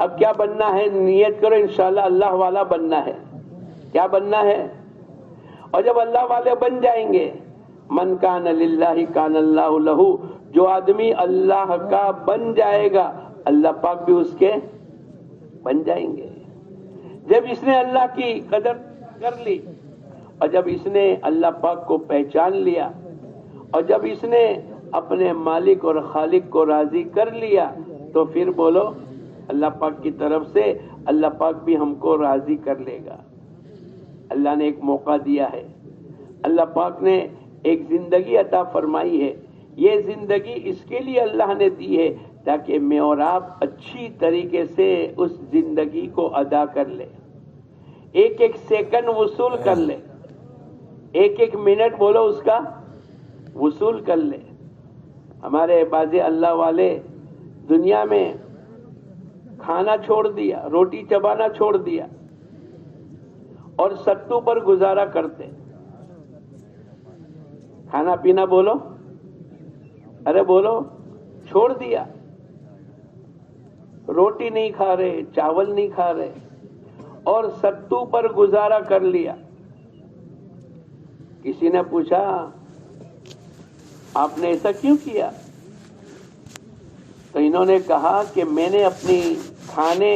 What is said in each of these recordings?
اب کیا بننا ہے؟ نیت کرو انشاءاللہ اللہ والا بننا ہے. کیا بننا ہے؟ اور جب اللہ والے بن جائیں گے، من کان للہ کان اللہ لہ، جو آدمی اللہ کا بن جائے گا اللہ پاک بھی اس کے بن جائیں گے. جب اس نے اللہ کی قدر کر لی اور جب اس نے اللہ پاک کو پہچان لیا اور جب اس نے اپنے مالک اور خالق کو راضی کر لیا تو پھر بولو اللہ پاک کی طرف سے اللہ پاک بھی ہم کو راضی کر لے گا. اللہ نے ایک موقع دیا ہے، اللہ پاک نے ایک زندگی عطا فرمائی ہے. یہ زندگی اس کے لیے اللہ نے دی ہے تاکہ میں اور آپ اچھی طریقے سے اس زندگی کو ادا کر لیں، ایک ایک سیکنڈ وصول کر لیں، ایک ایک منٹ بولو اس کا وصول کر لیں. ہمارے بعض اللہ والے دنیا میں کھانا چھوڑ دیا، روٹی چبانا چھوڑ دیا اور ستو پر گزارا کرتے. کھانا پینا بولو، ارے بولو، چھوڑ دیا. روٹی نہیں کھا رہے، چاول نہیں کھا رہے اور ستو پر گزارا کر لیا. کسی نے پوچھا آپ نے ایسا کیوں کیا؟ تو انہوں نے کہا کہ میں نے اپنی کھانے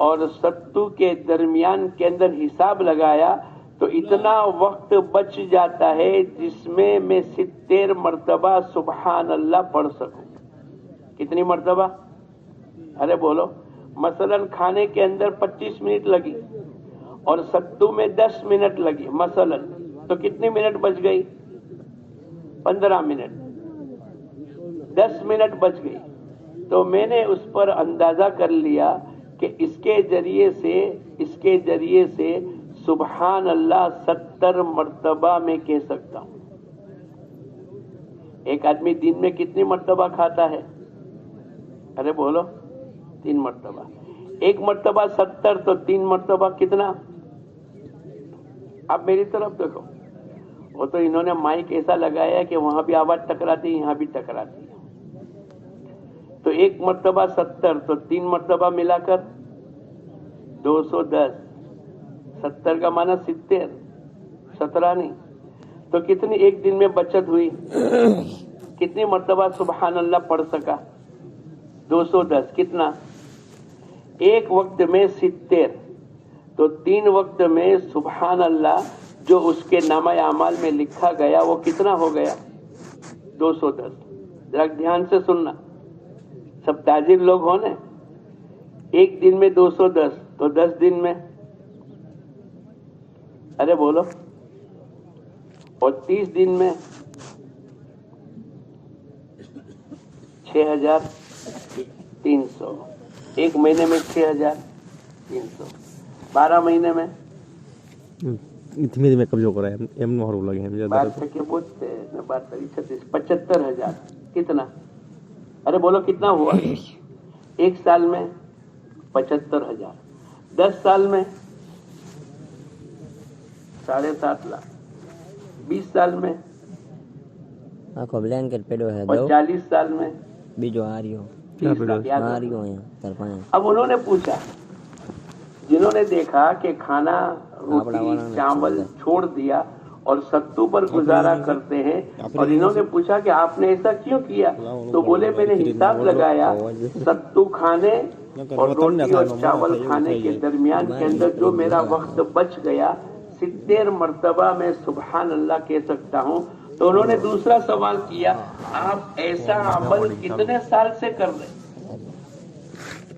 اور ستو کے درمیان کے اندر حساب لگایا تو اتنا وقت بچ جاتا ہے جس میں 70 مرتبہ سبحان اللہ پڑھ سکوں. کتنی مرتبہ؟ ارے بولو. مثلا کھانے کے اندر 25 منٹ لگی اور ستو میں 10 منٹ لگی مثلا، تو کتنی منٹ بچ گئی؟ 15 منٹ. 10 منٹ بچ گئی. تو میں نے اس پر اندازہ کر لیا کہ اس کے ذریعے سے سبحان اللہ 70 مرتبہ میں کہہ سکتا ہوں. ایک آدمی دن میں کتنی مرتبہ کھاتا ہے؟ ارے بولو 3 مرتبہ. 1 مرتبہ 70 تو 3 مرتبہ کتنا؟ اب میری طرف دیکھو. وہ تو انہوں نے مائک ایسا لگایا کہ وہاں بھی آواز ٹکراتی یہاں بھی ٹکراتی. تو 1 مرتبہ 70 تو 3 مرتبہ ملا کر 210. 70 کا معنی 70، 17 نہیں. تو کتنی ایک دن میں بچت ہوئی؟ کتنی مرتبہ سبحان اللہ پڑھ سکا؟ 210. کتنا؟ ایک وقت میں 70 تو 3 وقت میں سبحان اللہ جو اس کے نامہ اعمال میں لکھا گیا وہ کتنا ہو گیا؟ 210. ذرا دھیان سے سننا، سب تاجر لوگ ہو نا. ایک دن میں 210 تو 10 دن میں، ارے بولو، اور 30 دن میں 6300. ایک مہینے میں 6300. 12 مہینے میں اتنے میں کب جو کرا ہے ایم نو ہرو لگے ہیں بات سے کہ بولتے ہیں 75000. کتنا؟ ارے بولو کتنا ہوا؟ ایک سال میں 75000. 10 سال میں 7.5 لاکھ. 20 سال میں اور 40 سال میں بیجو آ رہی ہو 30 لاکھ. آ رہی ہو یہاں. اب انہوں نے پوچھا، جنہوں نے دیکھا کہ کھانا روٹی چاول چھوڑ دیا اور ستو پر گزارا کرتے ہیں، اور انہوں نے پوچھا کہ آپ نے ایسا کیوں کیا؟ تو بولے میں نے حساب لگایا ستو کھانے اور روٹی اور چاول کھانے کے درمیان کے اندر جو میرا وقت بچ گیا 70 مرتبہ میں سبحان اللہ کہہ سکتا ہوں. تو انہوں نے دوسرا سوال کیا، آپ ایسا عمل کتنے سال سے کر رہے؟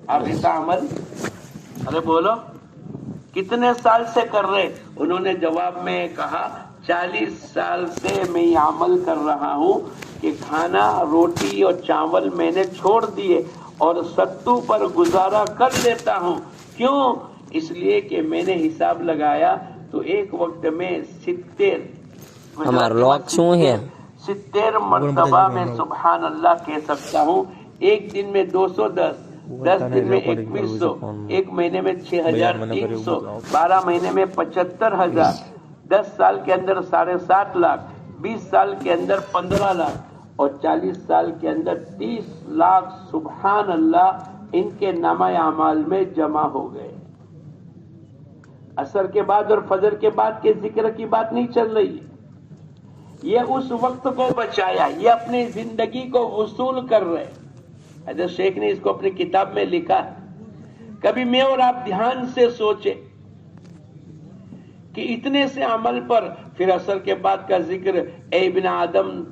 آپ ایسا عمل، ارے بولو، کتنے سال سے کر رہے؟ انہوں نے جواب میں کہا 40 سال سے میں یہ عمل کر رہا ہوں کہ کھانا روٹی اور چاول میں نے چھوڑ دیے اور ستو پر گزارا کر لیتا ہوں. کیوں؟ اس لیے کہ میں نے حساب لگایا تو ایک وقت میں 70 مرتبہ میں سبحان اللہ کہہ سکتا ہوں. ایک دن میں 210، 10 دن میں 2100، ایک مہینے میں 6300، 12 مہینے میں 75000، 10 سال کے اندر 7.5 لاکھ، 20 سال کے اندر 15 لاکھ اور 40 سال کے اندر 30 لاکھ سبحان اللہ ان کے نامہ اعمال میں جمع ہو گئے. عصر کے بعد اور فجر کے بعد کے ذکر کی بات نہیں چل رہی ہے. یہ اس وقت کو بچایا, یہ اپنی زندگی کو وصول کر رہے. حضرت شیخ نے اس کو اپنی کتاب میں لکھا ہے. کبھی میں اور آپ دھیان سے سوچے کہ اتنے سے عمل پر پھر عصر کے بعد کا ذکر, اے ابن آدم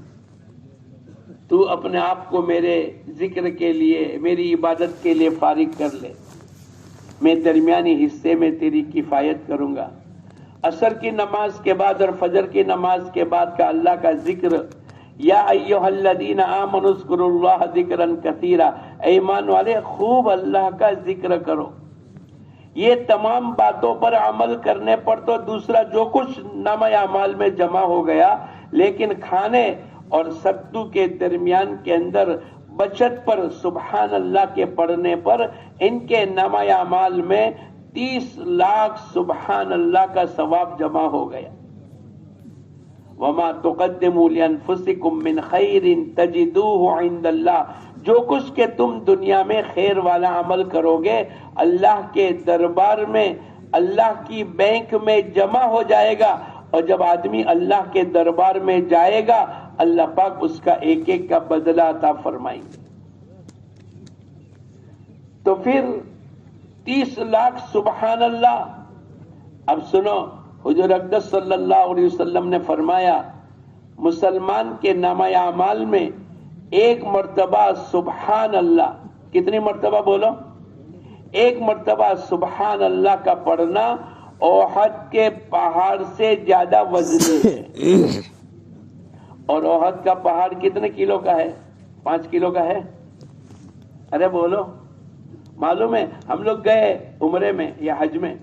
تو اپنے آپ کو میرے ذکر کے لیے, میری عبادت کے لیے فارغ کر لے, میں درمیانی حصے میں تیری کفایت کروں گا. عصر کی نماز کے بعد اور فجر کی نماز کے بعد کا اللہ کا ذکر, یا ایھا الذین آمنوا اذکروا اللہ ذکرا کثیرا, اے ایمان والے خوب اللہ کا ذکر کرو. یہ تمام باتوں پر عمل کرنے پر تو دوسرا جو کچھ نامہ اعمال میں جمع ہو گیا, لیکن کھانے اور سکتو کے درمیان کے اندر بچت پر سبحان اللہ کے پڑھنے پر ان کے نامہ اعمال میں 30 لاکھ سبحان اللہ کا ثواب جمع ہو گیا. وما تقدموا لانفسکم من خیر تجدوہ عند اللہ, جو کچھ کہ تم دنیا میں خیر والا عمل کرو گے اللہ کے دربار میں, اللہ کی بینک میں جمع ہو جائے گا. اور جب آدمی اللہ کے دربار میں جائے گا اللہ پاک اس کا ایک ایک کا بدلہ عطا فرمائیں گے. تو پھر 30 لاکھ سبحان اللہ. اب سنو, حضور اقدس صلی اللہ علیہ وسلم نے فرمایا مسلمان کے نامہ اعمال میں ایک مرتبہ سبحان اللہ, کتنی مرتبہ بولو, ایک مرتبہ سبحان اللہ کا پڑھنا احد کے پہاڑ سے زیادہ وزنی ہے. اور احد کا پہاڑ کتنے کلو کا ہے؟ 5 کلو کا ہے. ارے بولو, معلوم ہے ہم لوگ گئے عمرے میں یا حج میں,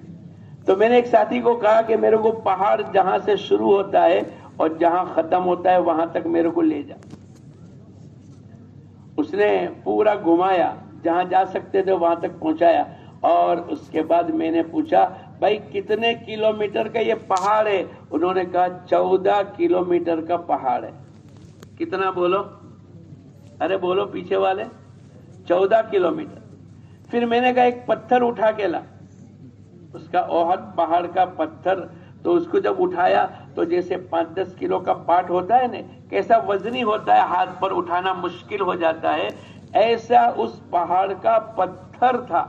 تو میں نے ایک ساتھی کو کہا کہ میرے کو پہاڑ جہاں سے شروع ہوتا ہے اور جہاں ختم ہوتا ہے وہاں تک میرے کو لے جا. اس نے پورا گھمایا, جہاں جا سکتے تھے وہاں تک پہنچایا. اور اس کے بعد میں نے پوچھا بھائی کتنے کلومیٹر کا یہ پہاڑ ہے؟ انہوں نے کہا 14 کلومیٹر کا پہاڑ ہے. کتنا بولو, ارے بولو پیچھے والے, 14 کلومیٹر. پھر میں نے کہا ایک پتھر اٹھا کے لا, اس کا احد پہاڑ کا پتھر, تو اس کو جب اٹھایا تو جیسے 5-10 کلو کا پاٹ ہوتا ہے نا, کیسا وزنی ہوتا ہے, ہاتھ پر اٹھانا مشکل ہو جاتا ہے, ایسا اس پہاڑ کا پتھر تھا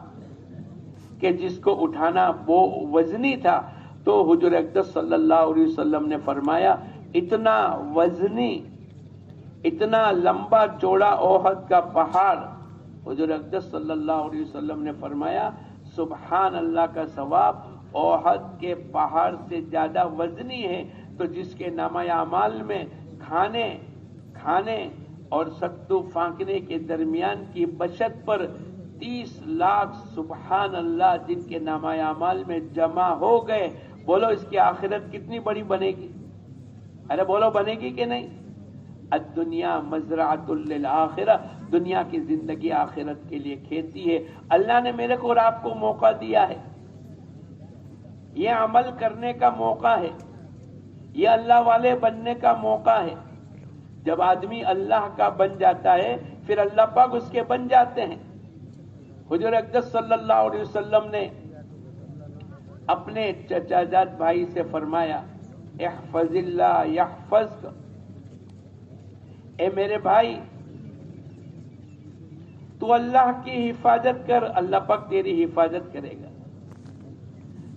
کہ جس کو اٹھانا وہ وزنی تھا. تو حضور اقدس صلی اللہ علیہ وسلم نے فرمایا اتنا وزنی, اتنا لمبا چوڑا احد کا پہاڑ, حضور اقدس صلی اللہ علیہ وسلم نے فرمایا سبحان اللہ کا ثواب احد کے پہاڑ سے زیادہ وزنی ہے. تو جس کے نامہ اعمال میں کھانے اور سکتو پھانکنے کے درمیان کی بچت پر 30 لاکھ سبحان اللہ جن کے نامہ اعمال میں جمع ہو گئے, بولو اس کی آخرت کتنی بڑی بنے گی؟ ارے بولو بنے گی کہ نہیں؟ الدنیا مزرعۃ للآخرہ, دنیا کی زندگی آخرت کے لیے کھیتی ہے. اللہ نے میرے کو اور آپ کو موقع دیا ہے, یہ عمل کرنے کا موقع ہے, یہ اللہ والے بننے کا موقع ہے. جب آدمی اللہ کا بن جاتا ہے پھر اللہ پاک اس کے بن جاتے ہیں. حضور اقدس صلی اللہ علیہ وسلم نے اپنے چچا جات بھائی سے فرمایا احفظ اللہ یحفظک, اے میرے بھائی تو اللہ کی حفاظت کر, اللہ پاک تیری حفاظت کرے گا.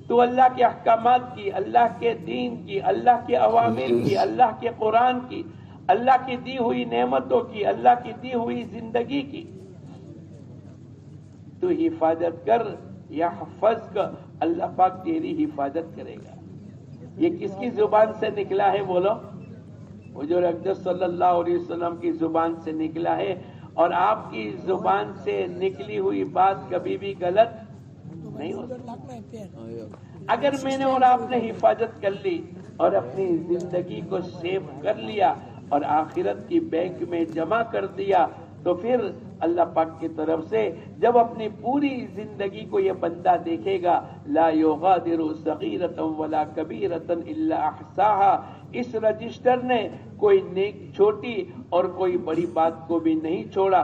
تو اللہ کے احکامات کی, اللہ کے دین کی, اللہ کے اوامر کی, اللہ کے قرآن کی, اللہ کی دی ہوئی نعمتوں کی, اللہ کی دی ہوئی زندگی کی تو حفاظت کر. یحفظک, اللہ پاک تیری حفاظت کرے گا. یہ کس کی زبان سے نکلا ہے بولو؟ حضور اقدس صلی اللہ علیہ وسلم کی زبان سے نکلا ہے. اور آپ کی زبان سے نکلی ہوئی بات کبھی بھی غلط نہیں ہو سکتی. اگر میں نے اور آپ نے حفاظت کر لی اور اپنی زندگی کو سیو کر لیا اور آخرت کی بینک میں جمع کر دیا, تو پھر اللہ پاک کی طرف سے جب اپنی پوری زندگی کو یہ بندہ دیکھے گا, لا یغادر صغیرۃ ولا کبیرۃ الا احصاها, اس رجسٹر نے کوئی نیک چھوٹی اور کوئی بڑی بات کو بھی نہیں چھوڑا.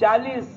40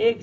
1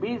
20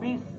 20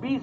20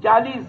40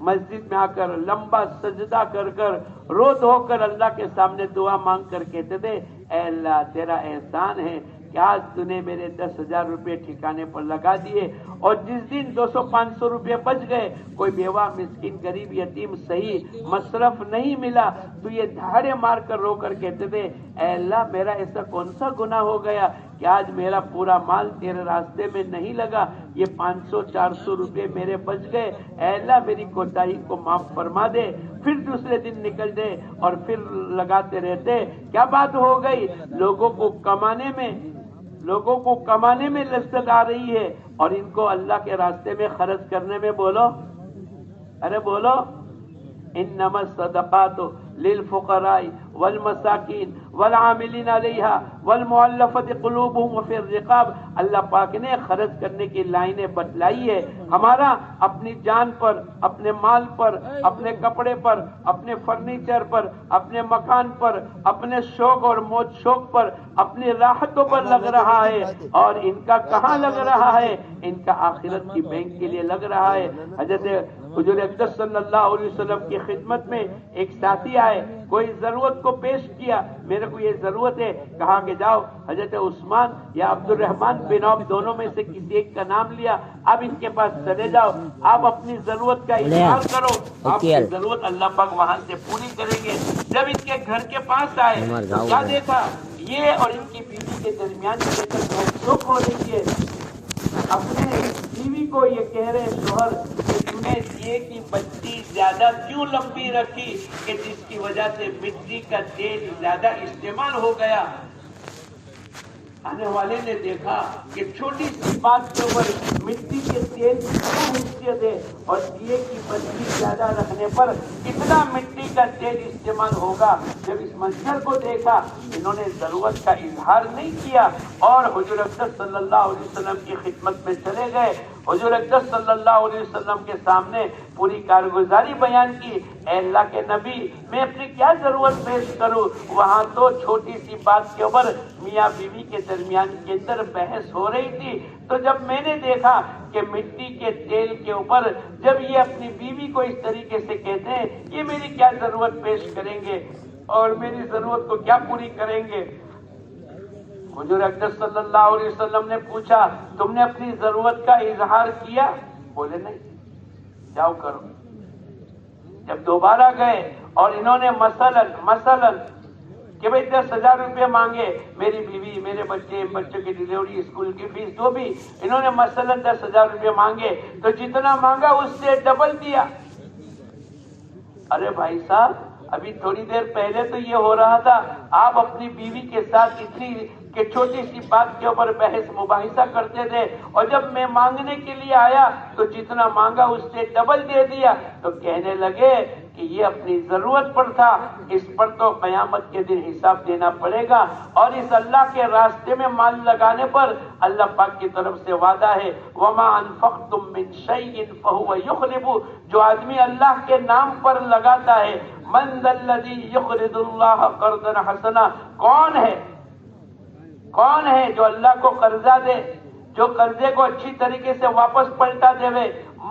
مسجد میں آ کر لمبا سجدہ کر کر رو دھو کر اللہ کے سامنے دعا مانگ کر کہتے تھے اے اللہ تیرا احسان ہے کہ آج تو نے میرے 10,000 روپے ٹھکانے پر لگا دیے، اور جس دن 200-500 روپے بچ گئے، کوئی بیوہ مسکین غریب یتیم صحیح مصرف نہیں ملا، تو یہ دھاڑے مار کر رو کر کہتے تھے اے اللہ میرا ایسا کون سا گناہ ہو گیا کہ آج میرا پورا مال تیرے راستے میں نہیں لگا، یہ 500-400 روپے میرے بچ گئے، اے اللہ میری کوتاہی کو معاف فرما دے۔ پھر دوسرے دن نکل دے اور پھر لگاتے رہتے۔ کیا بات ہو گئی؟ لوگوں کو کمانے میں لذت آ رہی ہے، اور ان کو اللہ کے راستے میں خرچ کرنے میں بولو، ارے بولو، انما الصدقات للفقراء والمساکین والعاملین علیہا والمؤلفۃ قلوبہم وفی الرقاب۔ اللہ پاک نے خرچ کرنے کی لائنیں بتلائی ہے۔ ہمارا اپنی جان پر، اپنے مال پر، اپنے کپڑے پر، اپنے فرنیچر پر، اپنے مکان پر، اپنے شوق اور موج شوق پر، اپنی راحتوں پر لگ رہا ہے، اور ان کا کہاں لگ رہا ہے؟ ان کا آخرت کی بینک کے لیے لگ رہا ہے۔ حضرت حضور اقدس صلی اللہ علیہ وسلم کی خدمت میں ایک ساتھی آئے، کوئی ضرورت کو پیش کیا، میرے کو یہ ضرورت ہے، کہا کہ جاؤ حضرت عثمان یا عبد الرحمن بن عوف دونوں میں سے کسی ایک کا نام لیا، اب ان کے پاس چلے جاؤ، آپ اپنی ضرورت کا اظہار کرو، آپ کی ضرورت اللہ پاک وہاں سے پوری کریں گے۔ جب ان کے گھر کے پاس آئے تو کیا دیکھا؟ یہ اور ان کی بیوی کے درمیان بہت شوق ہو رہی ہے۔ اپنے بیوی کو یہ کہہ رہے شوہر کہ تم نے دیے کی بتی زیادہ کیوں لمبی رکھی کہ جس کی وجہ سے مٹی کا تیل زیادہ استعمال ہو گیا۔ آنے والے نے دیکھا کہ چھوٹی سی بات کے اوپر مٹی کے تیل کی کیا حیثیت ہے، اور دیے کی بتی زیادہ رکھنے پر کتنا مٹی کا تیل استعمال ہوگا۔ جب اس منظر کو دیکھا، انہوں نے ضرورت کا اظہار نہیں کیا اور حضور اقدس صلی اللہ علیہ وسلم کی خدمت میں چلے گئے۔ حضور اقدس صلی اللہ علیہ وسلم کے سامنے پوری کارگزاری بیان کی، اے اللہ کے نبی میں اپنی کیا ضرورت پیش کروں؟ وہاں تو چھوٹی سی بات کے اوپر میاں بیوی کے درمیان کے اندر بحث ہو رہی تھی، تو جب میں نے دیکھا کہ مٹی کے تیل کے اوپر جب یہ اپنی بیوی کو اس طریقے سے کہتے ہیں، یہ میری کیا ضرورت پیش کریں گے اور میری ضرورت کو کیا پوری کریں گے؟ حضور اقدس صلی اللہ علیہ وسلم نے پوچھا تم نے اپنی ضرورت کا اظہار کیا؟ بولے نہیں، جاؤ کرو۔ جب دوبارہ گئے اور انہوں نے مثلاً کہ بھئی 10,000 روپے مانگے، میری بیوی، میرے بچوں کی ڈلیوری، اسکول کی فیس، جو بھی انہوں نے مثلاً 10,000 روپے مانگے، تو جتنا مانگا اس سے ڈبل دیا۔ ارے بھائی صاحب، ابھی تھوڑی دیر پہلے تو یہ ہو رہا تھا، آپ اپنی بیوی کے ساتھ اتنی کہ چھوٹی سی بات کے اوپر بحث مباحثہ کرتے تھے، اور جب میں مانگنے کے لیے آیا تو جتنا مانگا اس سے ڈبل دے دیا۔ تو کہنے لگے کہ یہ اپنی ضرورت پر تھا، اس پر تو قیامت کے دن حساب دینا پڑے گا، اور اس اللہ کے راستے میں مال لگانے پر اللہ پاک کی طرف سے وعدہ ہے وَمَا أَنفَقْتُم مِّن شَيْءٍ فَهُوَ يُخْلِفُ۔ جو آدمی اللہ کے نام پر لگاتا ہے، مَن ذَا الَّذِي يُقْرِضُ اللَّهَ قَرْضًا حَسَنًا، کون ہے جو اللہ کو قرضہ دے، جو قرضے کو اچھی طریقے سے واپس پلٹا دے؟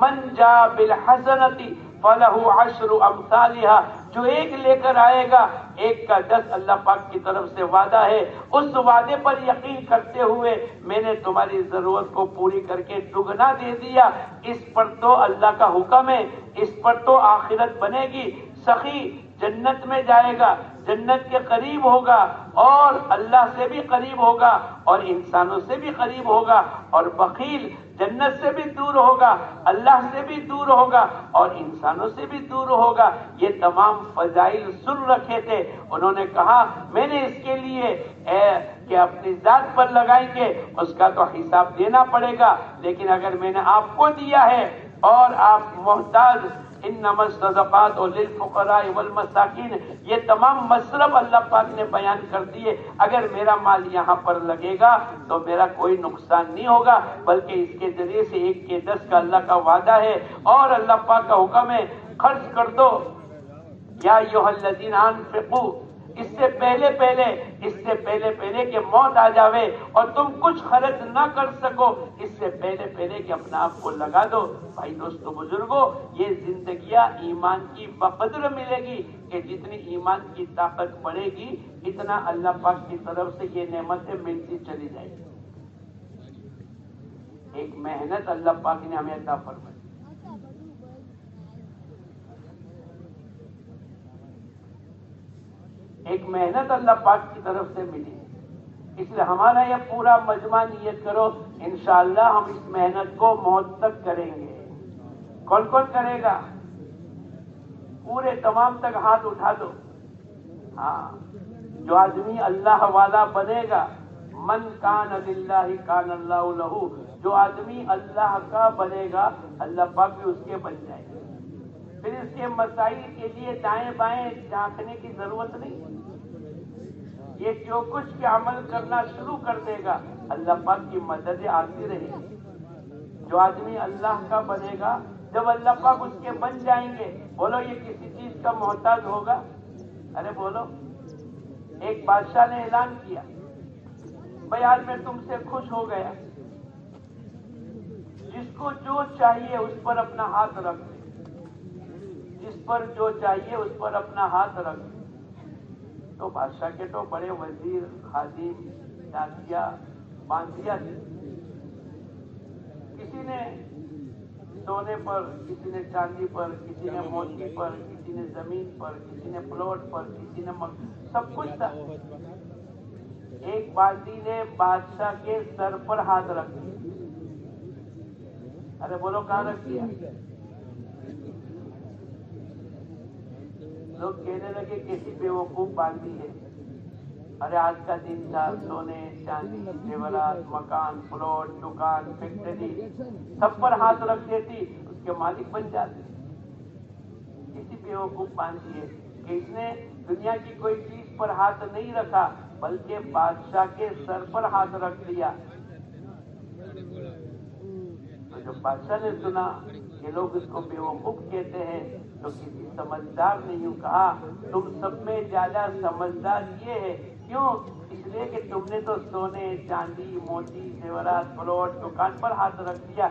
من جا بالحسنۃ فلہ عشر امثالھا، جو ایک لے کر آئے گا 1 کا 10 اللہ پاک کی طرف سے وعدہ ہے۔ اس وعدے پر یقین کرتے ہوئے میں نے تمہاری ضرورت کو پوری کر کے دگنا دے دیا۔ اس پر تو اللہ کا حکم ہے، اس پر تو آخرت بنے گی۔ سخی جنت میں جائے گا، جنت کے قریب ہوگا، اور اللہ سے بھی قریب ہوگا، اور انسانوں سے بھی قریب ہوگا، اور بخیل جنت سے بھی دور ہوگا، اللہ سے بھی دور ہوگا، اور انسانوں سے بھی دور ہوگا۔ یہ تمام فضائل سن رکھے تھے۔ انہوں نے کہا میں نے اس کے لیے کہ اپنی ذات پر لگائیں گے، اس کا تو حساب دینا پڑے گا، لیکن اگر میں نے آپ کو دیا ہے اور آپ محتاج، انما الصدقات للفقراء والمساکین، یہ تمام مطلب اللہ پاک نے بیان کر دیے۔ اگر میرا مال یہاں پر لگے گا تو میرا کوئی نقصان نہیں ہوگا، بلکہ اس کے ذریعے سے 1 کے 10 کا اللہ کا وعدہ ہے، اور اللہ پاک کا حکم ہے خرچ کر دو۔ یا ایھا الذین انفقوا اس سے پہلے پہلے کہ موت آ جاوے اور تم کچھ خرچ نہ کر سکو، اس سے پہلے کہ اپنا آپ کو لگا دو۔ بھائی دوستو بزرگوں، یہ زندگیاں ایمان کی بقدر ملے گی کہ جتنی ایمان کی طاقت بڑھے گی اتنا اللہ پاک کی طرف سے یہ نعمتیں ملتی چلی جائیں گی۔ ایک محنت اللہ پاک نے ہمیں عطا فرمائی، ایک محنت اللہ پاک کی طرف سے ملی، اس لیے ہمارا یہ پورا مجمع نیت کرو انشاءاللہ ہم اس محنت کو موت تک کریں گے۔ کون کون کرے گا؟ پورے تمام تک ہاتھ اٹھا دو۔ ہاں، جو آدمی اللہ والا بنے گا، من کان للہ کان اللہ لہو، جو آدمی اللہ کا بنے گا اللہ پاک بھی اس کے بن جائے گا۔ پھر اس کے مسائل کے لیے دائیں بائیں جھانکنے کی ضرورت نہیں، یہ جو کچھ بھی عمل کرنا شروع کر دے گا اللہ پاک کی مدد آتی رہے گی۔ جو آدمی اللہ کا بنے گا، جب اللہ پاک اس کے بن جائیں گے، بولو یہ کسی چیز کا محتاج ہوگا؟ ارے بولو، ایک بادشاہ نے اعلان کیا، بھائی آج میں تم سے خوش ہو گیا، جس کو جو چاہیے اس پر اپنا ہاتھ رکھ، جس پر جو چاہیے اس پر اپنا ہاتھ رکھ۔ تو بادشاہ کے تو بڑے وزیر، خادم، ڈاکیا، باندیا تھے، کسی نے سونے پر، کسی نے چاندی پر، کسی نے موتی پر، کسی نے زمین پر، کسی نے پلاٹ پر، کسی نے سب کچھ تھا۔ ایک باندی نے بادشاہ کے سر پر ہاتھ رکھ دیا۔ ارے بولو کہاں رکھ دیا؟ لوگ کہنے لگے کیسی بیوقوف باندھی ہے۔ ارے آج کا دن تھا، سونے چاندی، زیورات، مکان، پلاٹ، دکان، فیکٹری سب پر ہاتھ رکھ دیتی، اس کے مالک بن جاتے۔ کسی بیوقوف باندھی ہے کہ اس نے دنیا کی کوئی چیز پر ہاتھ نہیں رکھا بلکہ بادشاہ کے سر پر ہاتھ رکھ دیا۔ تو جب بادشاہ نے سنا کہ لوگ اس کو بیوقوف کہتے ہیں تو کسی سمجھدار نے یوں کہا، تم سب میں زیادہ سمجھدار یہ ہے، کیوں؟ اس لیے کہ تم نے تو سونے چاندی موتی زیورات پلاٹ دکان پر ہاتھ رکھ دیا،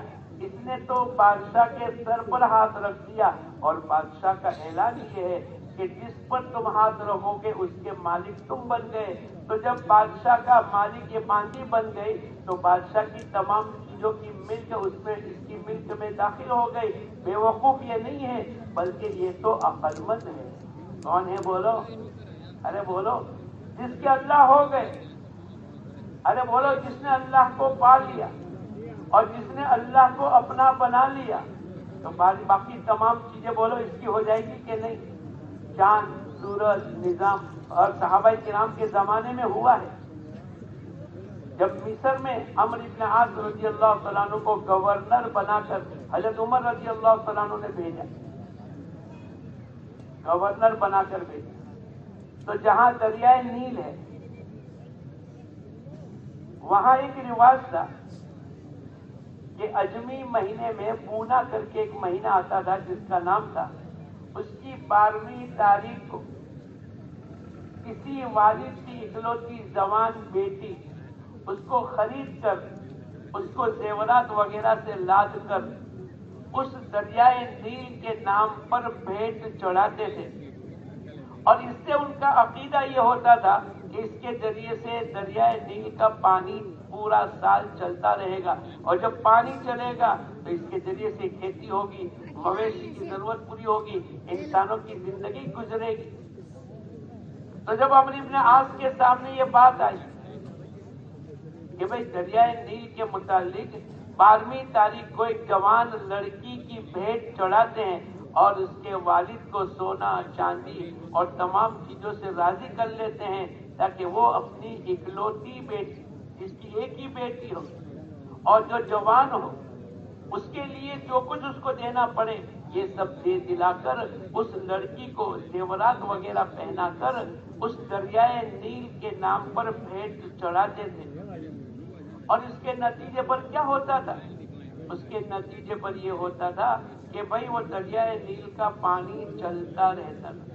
اس نے تو بادشاہ کے سر پر ہاتھ رکھ دیا۔ اور بادشاہ کا اعلان یہ ہے کہ جس پر تم ہاتھ رکھو گے اس کے مالک تم بن گئے۔ تو جب بادشاہ کا مالک یہ باندھی بن گئی تو بادشاہ کی تمام چیزوں کی ملک اس کی ملک میں داخل ہو گئی۔ بے وقوف یہ نہیں ہے بلکہ یہ تو عقل مند ہے۔ کون ہے بولو؟ ارے بولو، جس کے اللہ ہو گئے۔ ارے بولو، جس نے اللہ کو پا لیا اور جس نے اللہ کو اپنا بنا لیا تو باقی تمام چیزیں بولو اس کی ہو جائے گی کہ نہیں؟ چاند، سورج، نظام، اور صحابہ کرام کے زمانے میں ہوا ہے، جب مصر میں عمرو بن عاص رضی اللہ تعالیٰ عنہ کو گورنر بنا کر حضرت عمر رضی اللہ تعالیٰ عنہ نے بھیجا، گورنر بنا کر بھیجا، تو جہاں دریائے نیل ہے وہاں ایک رواج تھا کہ اجمی مہینے میں پونا کر کے ایک مہینہ آتا تھا جس کا نام تھا، اس کی 12ویں تاریخ کو کسی والد کی اکلوتی جوان بیٹی اس کو خرید کر، اس کو زیورات وغیرہ سے لاد کر اس دریائے نیل کے نام پر بھیٹ چڑھاتے تھے، اور اس سے ان کا عقیدہ یہ ہوتا تھا کہ اس کے ذریعے سے دریائے نیل کا پانی پورا سال چلتا رہے گا، اور جب پانی چلے گا تو اس کے ذریعے سے کھیتی ہوگی، مویشی کی ضرورت پوری ہوگی، انسانوں کی زندگی گزرے گی۔ تو جب عمرو بن عاص کے سامنے یہ بات آئی کہ بھئی دریائے نیل کے متعلق 12ویں تاریخ کو ایک جوان لڑکی کی بھیٹ چڑھاتے ہیں اور اس کے والد کو سونا چاندی اور تمام چیزوں سے راضی کر لیتے ہیں تاکہ وہ اپنی اکلوتی بیٹی، جس کی ایک ہی بیٹی ہو اور جو جوان ہو، اس کے لیے جو کچھ اس کو دینا پڑے یہ سب دے دلا کر اس لڑکی کو زیورات وغیرہ پہنا کر اس دریائے نیل کے نام پر بھیٹ چڑھاتے تھے۔ اور اس کے نتیجے پر کیا ہوتا تھا؟ اس کے نتیجے پر یہ ہوتا تھا کہ بھائی وہ دریائے نیل کا پانی چلتا رہتا تھا،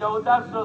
1400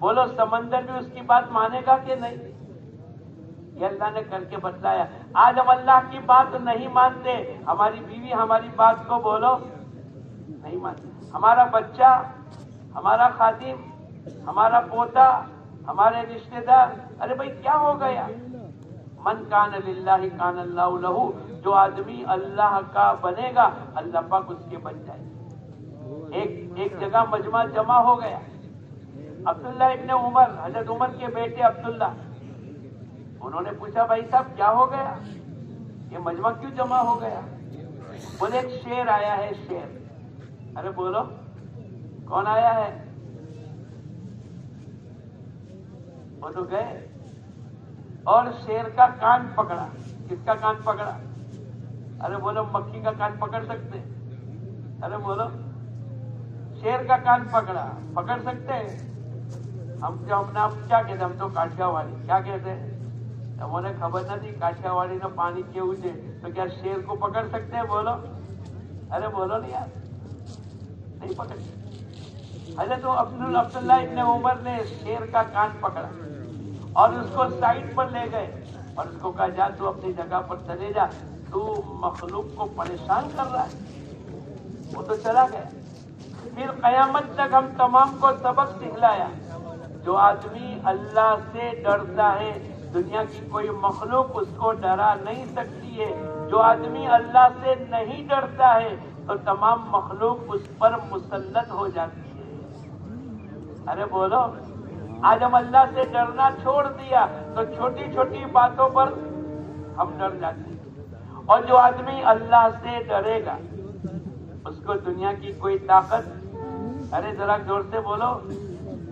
بولو سمندر بھی اس کی بات مانے گا کہ نہیں؟ یہ اللہ نے کر کے بتلایا. آج ہم اللہ کی بات نہیں مانتے، ہماری بیوی ہماری بات کو بولو نہیں مانتی، ہمارا بچہ، ہمارا خادم، ہمارا پوتا، ہمارے رشتہ دار. ارے بھائی کیا ہو گیا؟ من کان للہ کان اللہ لہو، جو آدمی اللہ کا بنے گا اللہ پاک اس کے بن جائے. ایک جگہ مجمع جمع ہو گیا. عبداللہ ابن عمر، حضرت عمر کے بیٹے عبداللہ، انہوں نے پوچھا بھائی صاحب کیا ہو گیا، یہ مجمع کیوں جمع ہو گیا؟ بولے ایک شیر آیا ہے، شیر. ارے بولو کون آیا ہے؟ وہ تو گئے اور شیر کا کان پکڑا. کس کا کان پکڑا؟ ارے بولو مکھی کا کان پکڑ سکتے؟ ارے بولو شیر کا کان پکڑ سکتے ہیں؟ ہم کیا کہتے ہیں؟ ہم تو کاٹیا واڑی کیا کہتے ہیں؟ ہمیں خبر نہ تھی کاٹیا واڑی نے پانی کے اونچے، تو کیا شیر کو پکڑ سکتے ہیں؟ بولو ارے بولو نہیں یار، نہیں پکڑ. حضرت عبداللہ ابن عمر نے شیر کا کان پکڑا اور اس کو سائڈ پر لے گئے اور اس کو کہا جا تو اپنی جگہ پر چلے جا، تو مخلوق کو پریشان کر رہا ہے. وہ تو چلا گیا. پھر قیامت تک ہم تمام کو سبق سکھلایا، جو آدمی اللہ سے ڈرتا ہے دنیا کی کوئی مخلوق اس کو ڈرا نہیں سکتی ہے. جو آدمی اللہ سے نہیں ڈرتا ہے تو تمام مخلوق اس پر مسلط ہو جاتی ہے. ارے بولو آج ہم اللہ سے ڈرنا چھوڑ دیا تو چھوٹی چھوٹی باتوں پر ہم ڈر جاتے ہیں. اور جو آدمی اللہ سے ڈرے گا اس کو دنیا کی کوئی طاقت، ارے ذرا زور سے بولو،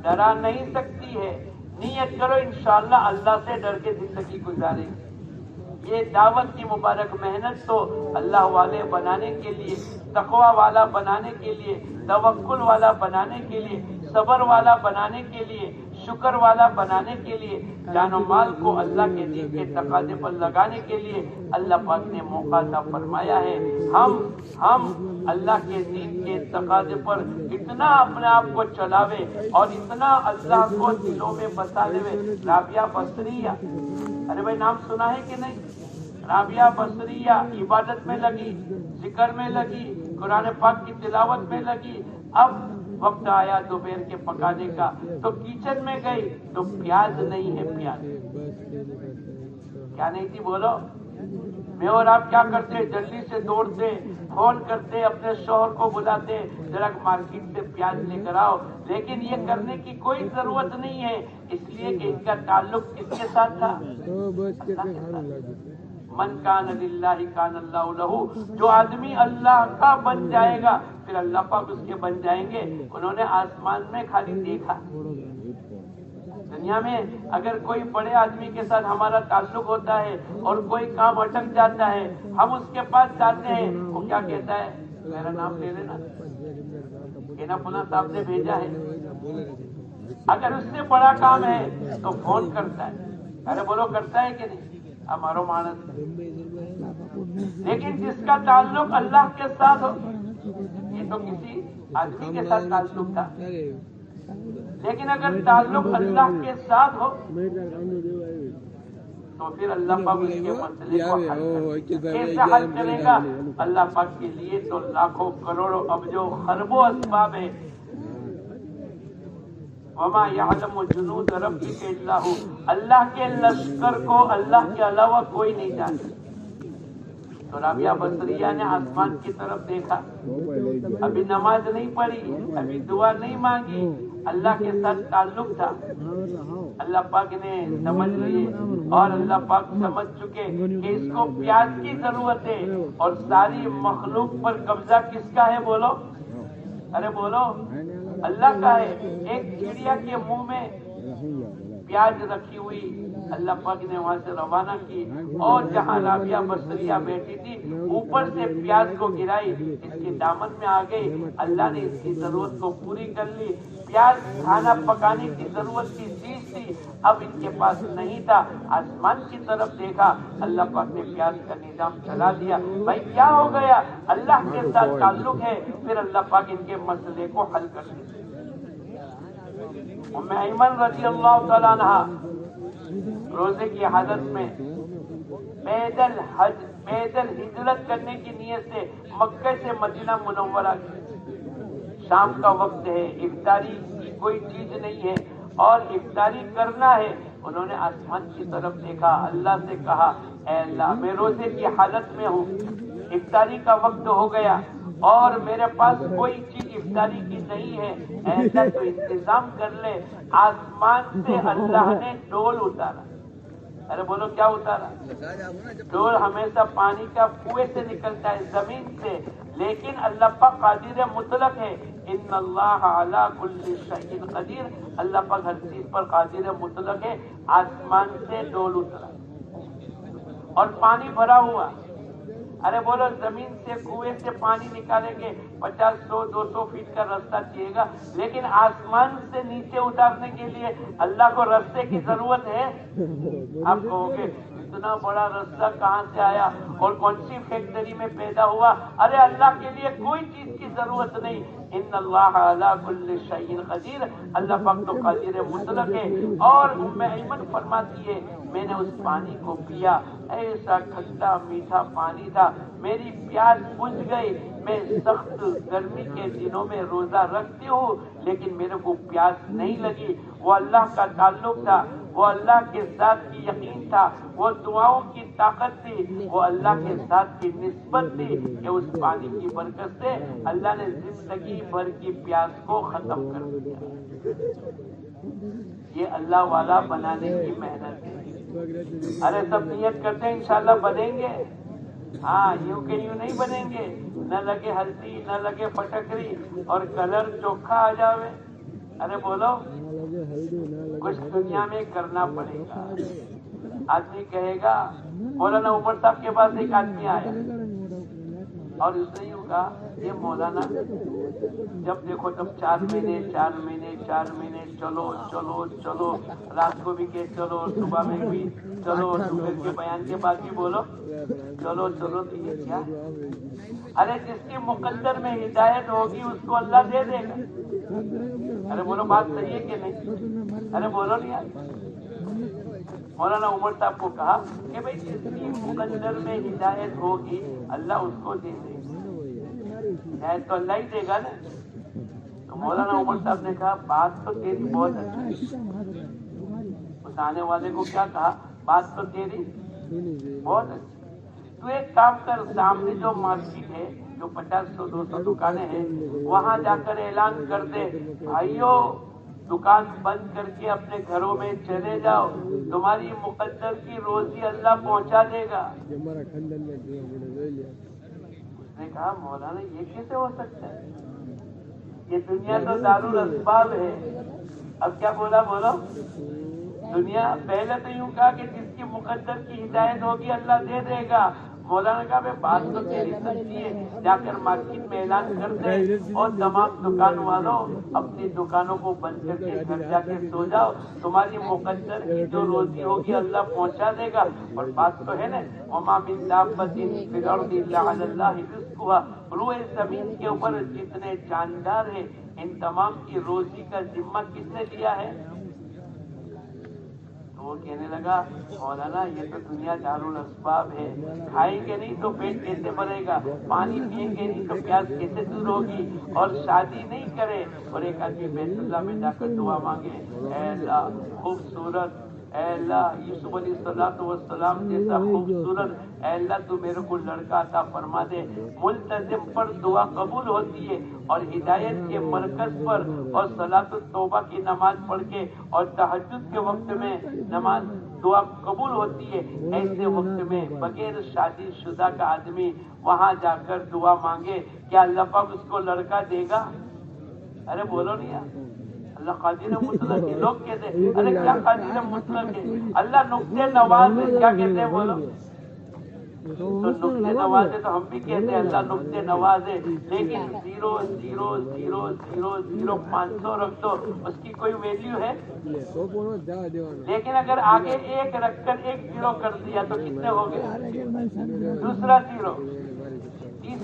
ڈرا نہیں سکتی ہے. نیت کرو انشاءاللہ اللہ سے ڈر کے زندگی گزارے. یہ دعوت کی مبارک محنت تو اللہ والے بنانے کے لیے، تقوی والا بنانے کے لیے، توکل والا بنانے کے لیے، صبر والا بنانے کے لیے، شکر والا بنانے کے لیے، جان و مال کو اللہ کے دین کے تقاضے پر لگانے کے لیے اللہ پاک نے موقع عطا فرمایا ہے. ہم اللہ کے دین کے تقاضے پر اتنا اپنے آپ کو چلاوے اور اتنا اللہ کو دلوں میں بسا لے. رابعہ بصریہ، ارے بھائی نام سنا ہے کہ نہیں؟ رابعہ بصریہ عبادت میں لگی، ذکر میں لگی، قرآن پاک کی تلاوت میں لگی. اب وقت آیا دوپہر کے پکانے کا تو کچن میں گئی تو پیاز نہیں ہے. پیاز کیا نہیں تھی؟ بولو. میں اور آپ کیا کرتے؟ جلدی سے دوڑتے، فون کرتے، اپنے شوہر کو بلاتے، ذرا مارکیٹ سے پیاز لے کر آؤ. لیکن یہ کرنے کی کوئی ضرورت نہیں ہے، اس لیے کہ اس کا تعلق کس کے ساتھ تھا؟ من کان للہ کان اللہ لہو، جو آدمی اللہ کا بن جائے گا پھر اللہ پاک اس کے بن جائیں گے. انہوں نے آسمان میں خالی دیکھا. دنیا میں اگر کوئی بڑے آدمی کے ساتھ ہمارا تعلق ہوتا ہے اور کوئی کام اٹک جاتا ہے، ہم اس کے پاس جاتے ہیں، وہ کیا کہتا ہے؟ میرا نام لے لینا، کہنا فلاں صاحب نے بھیجا ہے. اگر اس سے بڑا کام ہے تو فون کرتا ہے. ارے بولو کرتا ہے کہ نہیں؟ ہمارو مانس. لیکن جس کا تعلق اللہ کے ساتھ ہو، یہ تو کسی آدمی کے ساتھ تعلق تھا، لیکن اگر تعلق اللہ کے ساتھ ہو تو پھر اللہ پاک اس کے مسئلے کو کیسے حل کرے گا؟ اللہ پاک کے لیے تو لاکھوں کروڑوں ابجوں خربوں اسباب ہے. وما یعلم جنود ربک الا ہو، اللہ کے لشکر کو اللہ کے علاوہ کوئی نہیں جانتا. تو رابعہ بصریہ نے آسمان کی طرف دیکھا، ابھی نماز نہیں پڑھی، ابھی دعا نہیں مانگی، اللہ کے ساتھ تعلق تھا. اللہ پاک نے سمجھ لیے اور اللہ پاک سمجھ چکے کہ اس کو پیاز کی ضرورت ہے اور ساری مخلوق پر قبضہ کس کا ہے؟ بولو ارے بولو اللہ کا ہے. ایک چڑیا کے منہ میں پیاز رکھی ہوئی اللہ پاک نے وہاں سے روانہ کی اور جہاں رابعہ بصریہ بیٹھی تھی اوپر سے پیاز کو گرائی، اس کے دامن میں آ گئی. اللہ نے اس کی ضرورت کو پوری کر لی. پیاز کھانا پکانے کی ضرورت کی چیز تھی، اب ان کے پاس نہیں تھا. آسمان کی طرف دیکھا، اللہ پاک نے پیاز کا نظام چلا دیا. بھائی کیا ہو گیا؟ اللہ کے ساتھ تعلق ہے، پھر اللہ پاک ان کے مسئلے کو حل کر دیا. ام ایمن رضی اللہ تعالیٰ عنہ روزے کی حالت میں پیدل ہجرت کرنے کی نیت سے مکہ سے مدینہ منورہ گئے۔ شام کا وقت ہے، افطاری کی کوئی چیز نہیں ہے اور افطاری کرنا ہے۔ انہوں نے آسمان کی طرف دیکھا، اللہ سے کہا اے اللہ میں روزے کی حالت میں ہوں، افطاری کا وقت ہو گیا اور میرے پاس کوئی چیز افطاری کی نہیں ہے، اے اللہ تو انتظام کر لے۔ آسمان سے اللہ نے ڈول اتارا۔ ارے بولو کیا اتارا؟ ڈول ہمیشہ پانی کا کنویں سے نکلتا ہے، زمین سے، لیکن اللہ پاک قادر مطلق ہے۔ ان اللہ علی کل شیء قدیر، اللہ پاک ہر چیز پر قادر مطلق ہے۔ آسمان سے ڈول اترا اور پانی بھرا ہوا۔ ارے بولو زمین سے کنویں سے پانی نکالیں گے 50 100 200 فیٹ کا راستہ چاہیے گا، لیکن آسمان سے نیچے اتارنے کے لیے اللہ کو راستے کی ضرورت ہے؟ آپ کہو گے اتنا بڑا راستہ کہاں سے آیا اور کون سی فیکٹری میں پیدا ہوا؟ ارے اللہ کے لیے کوئی چیز کی ضرورت نہیں۔ ان اللہ علی کل شیء قدیر، اللہ پاک تو قادر مطلق ہے۔ اور ام ایمن فرماتی ہے میں نے اس پانی کو پیا، ایسا ٹھنڈا میٹھا پانی تھا، میری پیاس بجھ گئی۔ میں سخت گرمی کے دنوں میں روزہ رکھتی ہوں لیکن میرے کو پیاس نہیں لگی۔ وہ اللہ کا تعلق تھا، وہ اللہ کے ساتھ کی یقین تھا، وہ دعاؤں کی طاقت تھی، وہ اللہ کے ساتھ کی نسبت تھی کہ اس پانی کی برکت سے اللہ نے زندگی بھر کی پیاس کو ختم کر دیا۔ یہ اللہ والا بنانے کی محنت ہے۔ ارے سب نیت کرتے ہیں انشاءاللہ بنیں گے، ہاں یوں کہ یوں نہیں بنیں گے، نہ لگے ہلدی نہ لگے پٹکری اور کلر چوکھا آ جاوے۔ ارے بولو کچھ دنیا میں کرنا پڑے گا۔ آدمی کہے گا، مولانا عمر صاحب کے پاس ایک آدمی آیا اور اس نے یوں کہا یہ مولانا جب دیکھو تب 4 مہینے چلو چلو چلو، رات کو بھی کہ چلو، صبح میں بھی چلو، دوپہر کے بیان کے بعد بھی بولو چلو چلو، تو یہ کیا؟ ارے جس کی مقدر میں ہدایت ہوگی اس کو اللہ دے دے گا۔ ارے بولو بات صحیح ہے کہ نہیں؟ ارے بولو نہیں یار۔ مولانا عمر صاحب کو کہا کہ بھئی جس کی مقدر میں ہدایت ہوگی اللہ اس کو دے دے گا، ہدایت تو اللہ ہی دے گا نا۔ تو مولانا عمر صاحب نے کہا بات تو تیری بہت اچھی، اس آنے والے کو کیا کہا؟ بات تو تیری بہت اچھی، تو ایک کام کر، سامنے جو مارکیٹ ہے، جو 50 100 200 دکانیں ہیں، وہاں جا کر اعلان کر دے بھائیو دکان بند کر کے اپنے گھروں میں چلے جاؤ، تمہاری مقدر کی روزی اللہ پہنچا دے گا۔ اس نے کہا مولانا یہ کیسے ہو سکتا ہے؟ یہ دنیا تو دارالاسباب ہے۔ اب کیا بولا بولو؟ دنیا پہلے تو یوں کہا کہ جس کی مقدر کی ہدایت ہوگی اللہ دے دے گا۔ مولانا کہا بے بات تو تیری سچی ہے، جا کر مارکیٹ میں اعلان کر دے اور تمام دکان والوں اپنی دکانوں کو بند کر کے گھر جا کے سو جاؤ، تمہاری مقدر کی جو روزی ہوگی اللہ پہنچا دے گا۔ اور بات تو ہے نا وما من دابۃ فی الارض الا علی اللہ رزقها، روئے زمین کے اوپر جتنے جاندار ہیں ان تمام کی روزی کا ذمہ کس نے لیا ہے؟ وہ کہنے لگا مولانا یہ تو دنیا دارالاسباب ہے، کھائیں گے نہیں تو پیٹ کیسے بھرے گا، پانی پیئیں گے نہیں تو پیاس کیسے دور ہوگی، اور شادی نہیں کرے اور ایک آدمی بیت اللہ میں جا کر دعا مانگے اے اللہ خوبصورت، اے اللہ یوسف علیہ السلام جیسا خوبصورت، اے اللہ تو میرے کو لڑکا عطا فرما دے۔ ملتزم پر دعا قبول ہوتی ہے اور ہدایت کے مرکز پر اور صلاۃ التوبہ کی نماز پڑھ کے اور تہجد کے وقت میں نماز دعا قبول ہوتی ہے۔ ایسے وقت میں بغیر شادی شدہ کا آدمی وہاں جا کر دعا مانگے، کیا اللہ پاک اس کو لڑکا دے گا؟ ارے بولو نہیں یار، اللہ قادر مطلق ہے۔ لوگ کہتے ہیں ارے کیا قادر مطلق ہے، اللہ نقطۂ نواز ہے، کیا کہتے ہیں بولو؟ تو نقطۂ نواز ہے تو ہم بھی کہتے ہیں اللہ نقطۂ نواز ہے، لیکن 0 0 0 0 0 500 رکھ دو اس کی کوئی ویلیو ہے؟ لیکن اگر آگے 1 رکھ کر 1 0 کر دیا تو کتنے ہو گئے؟ دوسرا 0،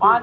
5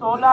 16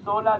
16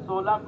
16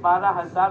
12,000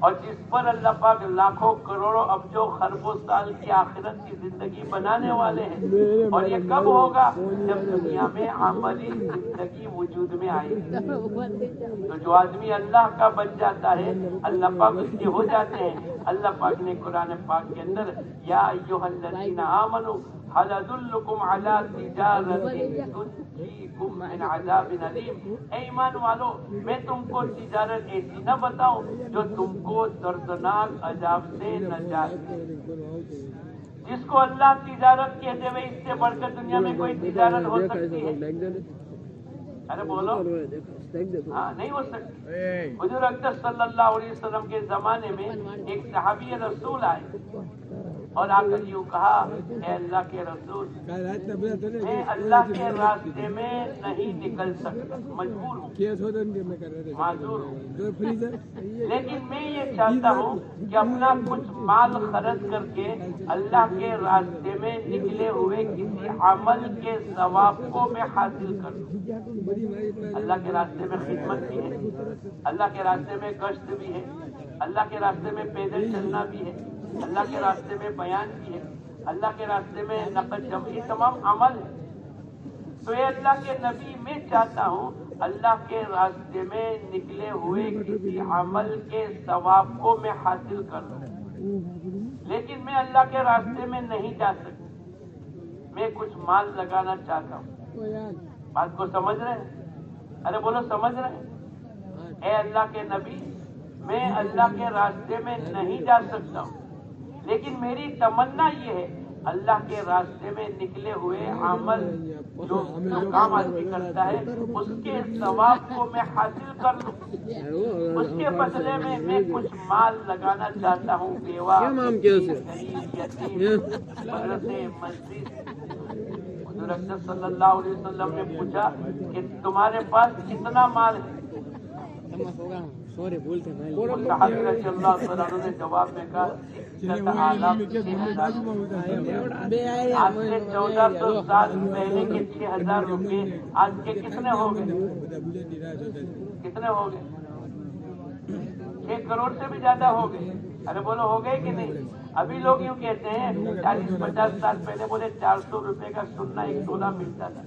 اور جس پر اللہ پاک لاکھوں کروڑوں ابجوں خربوں سال کی آخرت کی زندگی بنانے والے ہیں. اور یہ کب ہوگا؟ جب دنیا میں عملی زندگی وجود میں آئے گی. تو جو آدمی اللہ کا بن جاتا ہے اللہ پاک اس کے ہو جاتے ہیں. اللہ پاک نے قرآن پاک کے اندر یا ایھا الذین آمنوا هل ادلکم علی تجارۃ تنجیکم من عذاب علیم. اے ایمان والو میں تم کو تجارت ایسی نہ بتاؤں جو تم کو دردناک عذاب سے نجات دے. جس کو اللہ تجارت کہتے ہوئے اس سے بڑھ کر دنیا میں کوئی تجارت ہو سکتی ہے؟ ارے بولو ہاں نہیں ہو سکتی. حضور اقدس صلی اللہ علیہ وسلم کے زمانے میں ایک صحابی رسول آئے اور آ کر یوں کہا اے اللہ کے رسول میں اللہ کے راستے میں نہیں نکل سکتا, مجبور ہوں, معذور ہوں, لیکن میں یہ چاہتا ہوں کہ اپنا کچھ مال خرچ کر کے اللہ کے راستے میں نکلے ہوئے کسی عمل کے ثواب کو میں حاصل کر لوں. اللہ کے راستے میں خدمت بھی ہے, اللہ کے راستے میں گشت بھی ہے, اللہ کے راستے میں پیدل چلنا بھی ہے, اللہ کے راستے میں بیان بھی ہے, اللہ کے راستے میں نقد جمعی تمام عمل ہے. تو اے اللہ کے نبی میں چاہتا ہوں اللہ کے راستے میں نکلے ہوئے کسی عمل کے ثواب کو میں حاصل کر لوں, لیکن میں اللہ کے راستے میں نہیں جا سکتا. میں کچھ مال لگانا چاہتا ہوں. بات کو سمجھ رہے ہیں؟ ارے بولو سمجھ رہے ہیں؟ اے اللہ کے نبی میں اللہ کے راستے میں نہیں جا سکتا ہوں, لیکن میری تمنا یہ ہے اللہ کے راستے میں نکلے ہوئے عمل جو کام آدمی کرتا ہے اس کے ثواب کو میں حاصل کر لوں. اس کے بدلے میں کچھ مال لگانا چاہتا ہوں. بیوہ, غریب, یتیم, مدرسے, مسجد. حضور اکرم صلی اللہ علیہ وسلم نے پوچھا کہ تمہارے پاس کتنا مال ہے؟ صحابی رضی اللہ عنہ نے جواب میں کہا 6,000. آج سے 1400 سال پہلے کے 6,000 روپے آج کے کتنے ہو گئے؟ کتنے ہو گئے؟ 6 کروڑ سے بھی زیادہ ہو گئے. ارے بولو ہو گئے کہ نہیں؟ ابھی لوگ یوں کہتے ہیں 40-50 سال پہلے بولے 400 روپے کا سننا 1 تولہ ملتا تھا,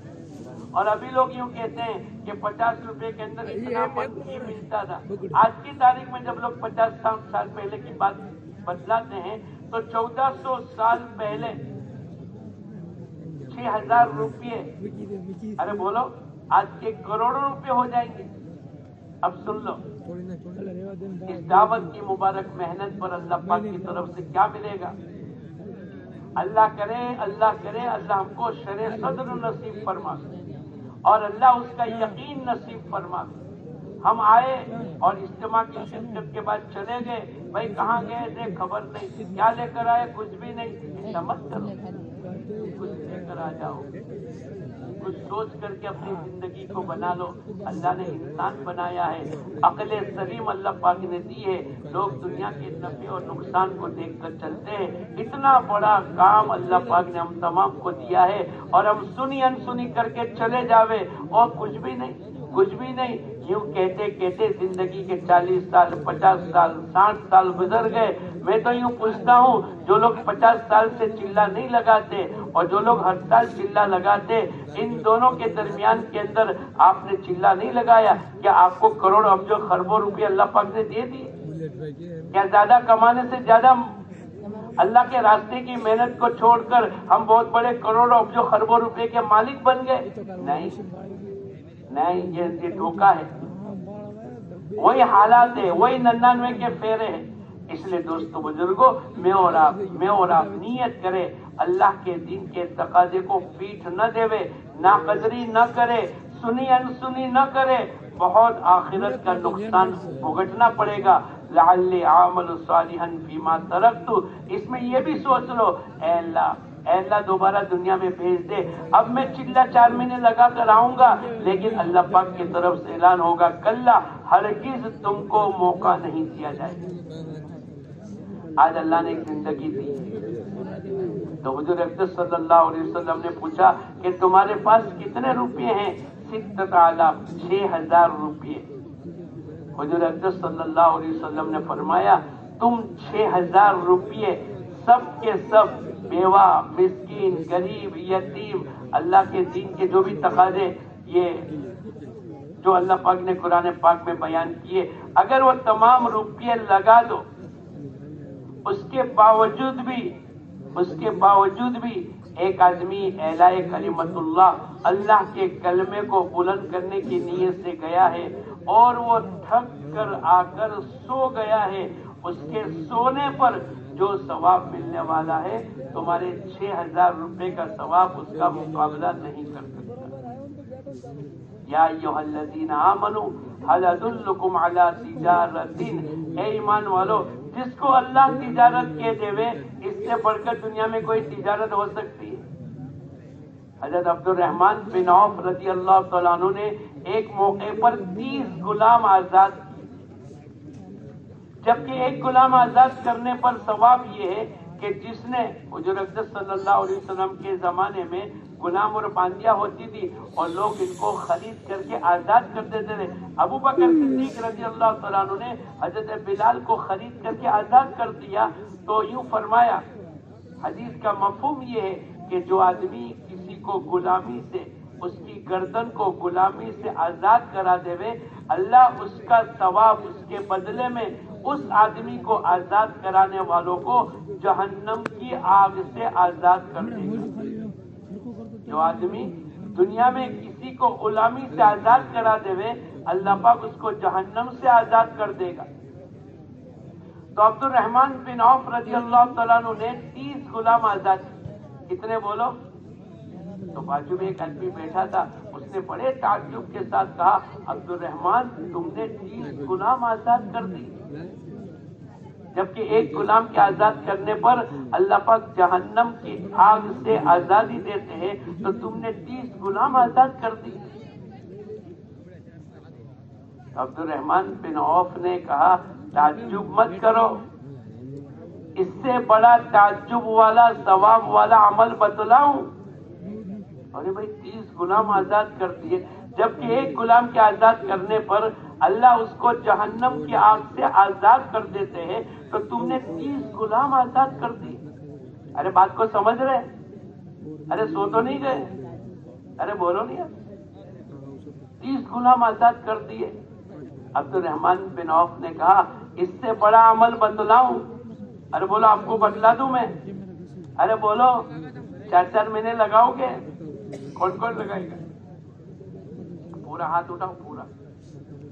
اور ابھی لوگ یوں کہتے ہیں کہ 50 روپے کے اندر اتنا منقی ملتا تھا. آج کی تاریخ میں جب لوگ 50 سال پہلے کی بات بدلاتے ہیں تو 1400 سال پہلے 6,000 روپے, ارے بولو آج کے کروڑوں روپے ہو جائیں گے. اب سن لو اس دعوت کی مبارک محنت پر اللہ پاک کی طرف سے کیا ملے گا. اللہ کرے اللہ ہم کو شرع صدر نصیب فرما اور اللہ اس کا یقین نصیب فرما. ہم آئے اور اجتماع کی شرکت کے بعد چلے گئے, بھائی کہاں گئے تھے خبر نہیں, کیا لے کر آئے کچھ بھی نہیں. ایسا مت کرو, کچھ لے کر آ جاؤ, کچھ سوچ کر کے اپنی زندگی کو بنا لو. اللہ نے انسان بنایا ہے, عقل سلیم اللہ پاک نے دی ہے. لوگ دنیا کے نفع اور نقصان کو دیکھ کر چلتے ہیں. اتنا بڑا کام اللہ پاک نے ہم تمام کو دیا ہے اور ہم سنی انسنی کر کے چلے جاوے اور کچھ بھی نہیں. یوں کہتے کہتے زندگی کے 40 سال 50 سال 60 سال گزر گئے. میں تو یوں پوچھتا ہوں جو لوگ 50 سال سے چلہ نہیں لگاتے اور جو لوگ ہر سال چلہ لگاتے, ان دونوں کے درمیان کے اندر آپ نے چلہ نہیں لگایا, کیا آپ کو کروڑ ابجو خربوں روپے اللہ پاک نے دے دیے؟ کیا زیادہ کمانے سے زیادہ اللہ کے راستے کی محنت کو چھوڑ کر ہم بہت بڑے کروڑ ابجو خربوں روپے کے مالک بن گئے؟ نہیں, یہ دھوکہ ہے. وہی حالات ہے, وہی 99 کے پھیرے ہیں. اس لیے دوستو بزرگوں میں اور آپ نیت کرے اللہ کے دین کے تقاضے کو پیٹھ نہ دیوے, ناقدری نہ کرے, سنی انسنی نہ کرے. بہت آخرت کا نقصان بھگتنا پڑے گا. لعلی اعمل صالحا فیما ترکت, اس میں یہ بھی سوچ لو اے اللہ دوبارہ دنیا میں بھیج دے. اب میں چلہ 4 مہینے لگا کر آؤں گا, لیکن اللہ پاک کی طرف سے اعلان ہوگا کلا ہرگز تم کو موقع نہیں دیا جائے گا. آج اللہ نے ایک زندگی دی تو حضور اقدس صلی اللہ علیہ وسلم نے پوچھا کہ تمہارے پاس کتنے روپے ہیں؟ 6,000 روپے. حضور اقدس صلی اللہ علیہ وسلم نے فرمایا تم 6000 روپیے سب کے سب بیوہ، مسکین، غریب، یتیم، اللہ کے دین کے جو بھی تقاضے یہ جو اللہ پاک نے قرآن پاک میں بیان کیے، اگر وہ تمام روپیے لگا دو، اس کے باوجود بھی ایک آدمی اعلاء کلمت اللہ کے کلمے کو بلند کرنے کی نیت سے گیا ہے اور وہ تھک کر آ کر سو گیا ہے، اس کے سونے پر جو ثواب ملنے والا ہے تمہارے 6000 روپے کا ثواب اس کا مقابلہ نہیں کر سکتا۔ یا ایھا الذین آمنوا ھل ادلکم علی تجارۃ، اے ایمان والو جس کو اللہ تجارت کے دے اس سے بڑھ کر دنیا میں کوئی تجارت ہو سکتی ہے؟ حضرت عبد الرحمن بن عوف رضی اللہ تعالیٰ عنہ نے ایک موقع پر 30 غلام آزاد کیے، جبکہ ایک غلام آزاد کرنے پر ثواب یہ ہے کہ جس نے حضور اقدس صلی اللہ علیہ وسلم کے زمانے میں غلام اور باندیاں ہوتی تھی اور لوگ ان کو خرید کر کے آزاد کر دیتے تھے، ابو بکر صدیق رضی اللہ تعالیٰ عنہ نے حضرت بلال کو خرید کر کے آزاد کر دیا، تو یوں فرمایا، حدیث کا مفہوم یہ ہے کہ جو آدمی کسی کو غلامی سے، اس کی گردن کو غلامی سے آزاد کرا دے، اللہ اس کا ثواب اس کے بدلے میں اس آدمی کو آزاد کرانے والوں کو جہنم کی آگ سے آزاد کر دے گا۔ جو آدمی دنیا میں کسی کو غلامی سے آزاد کرا دے، اللہ پاک اس کو جہنم سے آزاد کر دے گا۔ تو عبد الرحمن بن عوف رضی اللہ تعالیٰ عنہ نے 30 غلام آزاد کیے۔ کتنے بولو؟ تو بازو میں ایک آدمی بیٹھا تھا، اس نے بڑے تعجب کے ساتھ کہا، عبد الرحمن تم نے 30 غلام آزاد کر دی، جبکہ ایک غلام کے آزاد کرنے پر اللہ پاک جہنم کی آگ سے آزادی دیتے ہیں، تو تم نے 30 غلام آزاد کر دی۔ عبد الرحمن بن عوف نے کہا تعجب مت کرو، اس سے بڑا تعجب والا ثواب والا عمل بتلاؤں؟ ارے بھائی 30 غلام آزاد کر دیے، جبکہ ایک غلام کے آزاد کرنے پر اللہ اس کو جہنم کی آگ سے آزاد کر دیتے ہیں، تو تم نے 30 غلام آزاد کر دی۔ ارے بات کو سمجھ رہے؟ ارے سو تو نہیں گئے؟ ارے بولو نہیں یار، 30 غلام آزاد کر دیے۔ عبد الرحمن بن عوف نے کہا اس سے بڑا عمل بتلاؤں؟ ارے بولو آپ کو بتلا دوں میں؟ ارے بولو 4 مہینے لگاؤ گے؟ کون کون لگائے گا؟ پورا ہاتھ اٹھاؤ،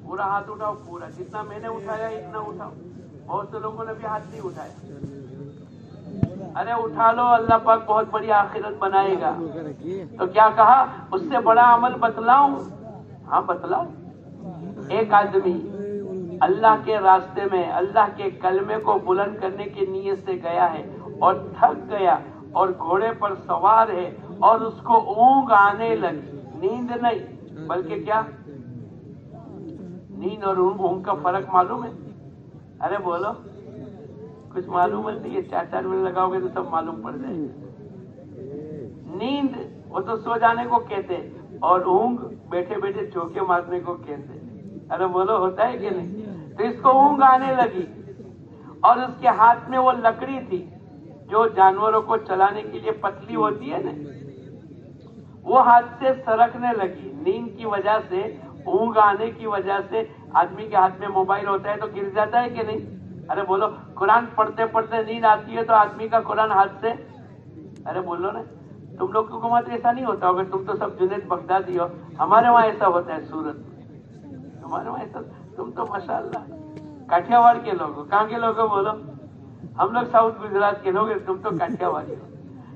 پورا ہاتھ اٹھاؤ، پورا جتنا میں نے اٹھایا اتنا اٹھاؤ۔ بہت سے لوگوں نے بھی ہاتھ نہیں اٹھایا۔ ارے اٹھا لو، اللہ پاک بہت بڑی آخرت بنائے گا۔ تو کیا کہا اس سے بڑا عمل بتلاؤں؟ ہاں بتلاؤ۔ ایک آدمی اللہ کے راستے میں اللہ کے کلمے کو بلند کرنے کی نیت سے گیا ہے اور تھک گیا اور گھوڑے پر سوار ہے اور اس کو اونگ آنے لگی، نیند نہیں بلکہ کیا؟ نیند اور اونگ کا فرق معلوم ہے؟ ارے بولو کچھ معلوم ہے؟ یہ 4 منٹ لگاؤ گے تو سب معلوم پڑ جائے گا۔ نیند وہ تو سو جانے کو کہتے، اور اونگ بیٹھے بیٹھے چوکے مارنے کو کہتے۔ ارے بولو ہوتا ہے کہ نہیں؟ تو اس کو اونگ آنے لگی اور اس کے ہاتھ میں وہ لکڑی تھی جو جانوروں کو چلانے کے لیے پتلی ہوتی ہے نا، وہ ہاتھ سے سرکنے لگی۔ نیند کی وجہ سے، اونگ آنے کی وجہ سے آدمی کے ہاتھ میں موبائل ہوتا ہے تو گر جاتا ہے کہ نہیں؟ ارے بولو قرآن پڑھتے پڑھتے نیند آتی ہے تو آدمی کا قرآن ہاتھ سے، ارے بولو نا، تم لوگ کو مت ایسا نہیں ہوتا ہوگا، تم تو سب جنید بغدادی ہو، ہمارے وہاں ایسا ہوتا ہے سورت میں، ہمارے وہاں ایسا، تم تو ماشاءاللہ کاٹھیا واڑ کے لوگ ہو۔ کہاں کے لوگ ہو بولو؟ ہم لوگ ساؤتھ گجرات کے لوگ ہیں، تم تو کاٹھیا واڑی ہو۔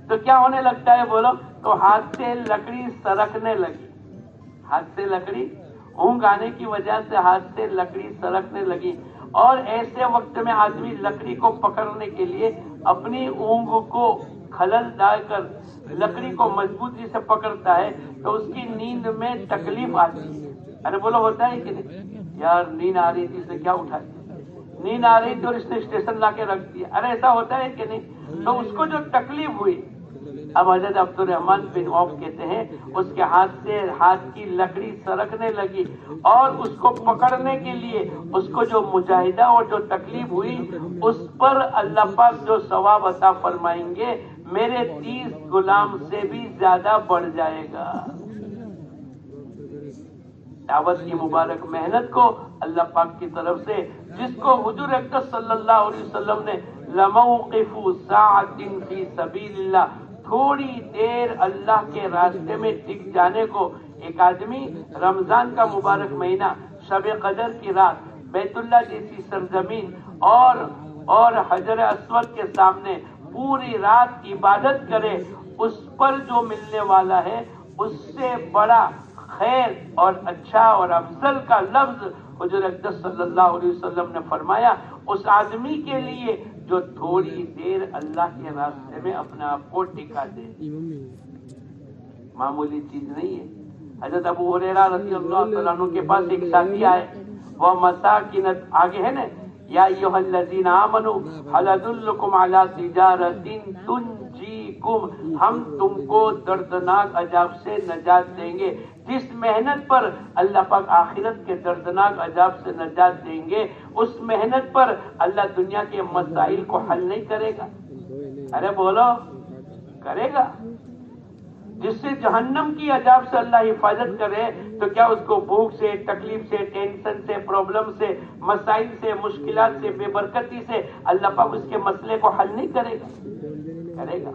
تو کیا ہونے لگتا ہے بولو؟ تو ہاتھ سے لکڑی سرکنے لگی، ہاتھ سے لکڑی، اونگ آنے کی وجہ سے ہاتھ سے لکڑی سرکنے لگی، اور ایسے وقت میں آدمی لکڑی کو پکڑنے کے لیے اپنی اونگ کو خلل ڈال کر لکڑی کو مضبوطی سے پکڑتا ہے تو اس کی نیند میں تکلیف آتی ہے۔ ارے بولو ہوتا ہے کہ نہیں؟ یار نیند آ رہی تھی، اس نے کیا اٹھا دیا، نیند آ رہی تھی اور اس نے اسٹیشن لا کے رکھ دیا۔ ارے ایسا ہوتا ہے کہ نہیں؟ تو اس کو جو تکلیف ہوئی اب حضرت عبدالرحمن بن عوف کہتے ہیں اس کے ہاتھ سے ہاتھ کی لکڑی سرکنے لگی اور اس کو پکڑنے کے لیے اس کو جو مجاہدہ اور جو تکلیف ہوئی اس پر اللہ پاک جو ثواب عطا فرمائیں گے میرے 30 غلام سے بھی زیادہ بڑھ جائے گا۔ دعوت کی مبارک محنت کو اللہ پاک کی طرف سے جس کو حضور اکرم صلی اللہ علیہ وسلم نے لموقف ساعۃ فی سبیل اللہ، تھوڑی دیر اللہ کے راستے میں ٹک جانے کو، ایک آدمی رمضان کا مبارک مہینہ، شب قدر کی رات، بیت اللہ جیسی سرزمین اور حجر اسود کے سامنے پوری رات عبادت کرے، اس پر جو ملنے والا ہے اس سے بڑا خیر اور اچھا اور افضل کا لفظ حضور اکرم صلی اللہ علیہ وسلم نے فرمایا اس آدمی کے لیے جو تھوڑی دیر اللہ کے راستے میں اپنے آپ کو ٹکا دے۔ معمولی چیز نہیں ہے۔ حضرت ابو ہریرہ رضی اللہ تعالیٰ عنہ کے پاس ایک ساتھی آئے، وہ مساکین، آگے ہے نا، یا ایھا الذین آمنوا هل ادلکم علی تجارۃ تنجیکم، ہم تم کو دردناک عذاب سے نجات دیں گے۔ جس محنت پر اللہ پاک آخرت کے دردناک عذاب سے نجات دیں گے، اس محنت پر اللہ دنیا کے مسائل کو حل نہیں کرے گا؟ ارے بولو، کرے گا۔ جس سے جہنم کی عذاب سے اللہ حفاظت کرے تو کیا اس کو بھوک سے، تکلیف سے، ٹینشن سے، پرابلم سے، مسائل سے، مشکلات سے، بے برکتی سے اللہ پاک اس کے مسئلے کو حل نہیں کرے گا؟ کرے گا۔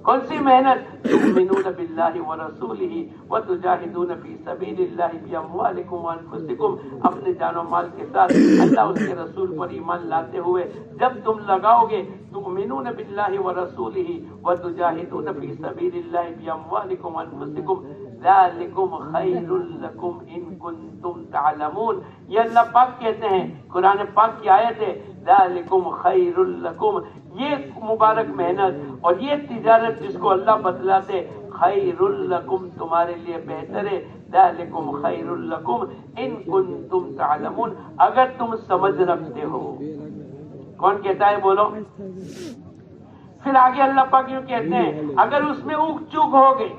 کون سی محنت؟ تؤمنون باللہ ورسولہ وتجاہدون فی سبیل اللہ باموالکم وانفسکم، اپنے جان و مال کے ساتھ اللہ اس کے رسول پر ایمان لاتے ہوئے جب تم لگاؤ گے، تؤمنون باللہ ورسولہ وتجاہدون فی سبیل اللہ باموالکم وانفسکم ذالکم خیر لکم ان کنتم تعلمون، یہ اللہ پاک کہتے ہیں، قرآن پاک کی آیت ہے، ذالکم خیر لکم، یہ مبارک محنت اور یہ تجارت جس کو اللہ بتلاتے، خیر لکم، تمہارے لیے بہتر ہے، ذالکم خیر لکم ان کنتم تعلمون، اگر تم سمجھ رکھتے ہو۔ کون کہتا ہے بولو؟ پھر آگے اللہ پاک یوں کہتے ہیں اگر اس میں اوک چوک ہو گئی،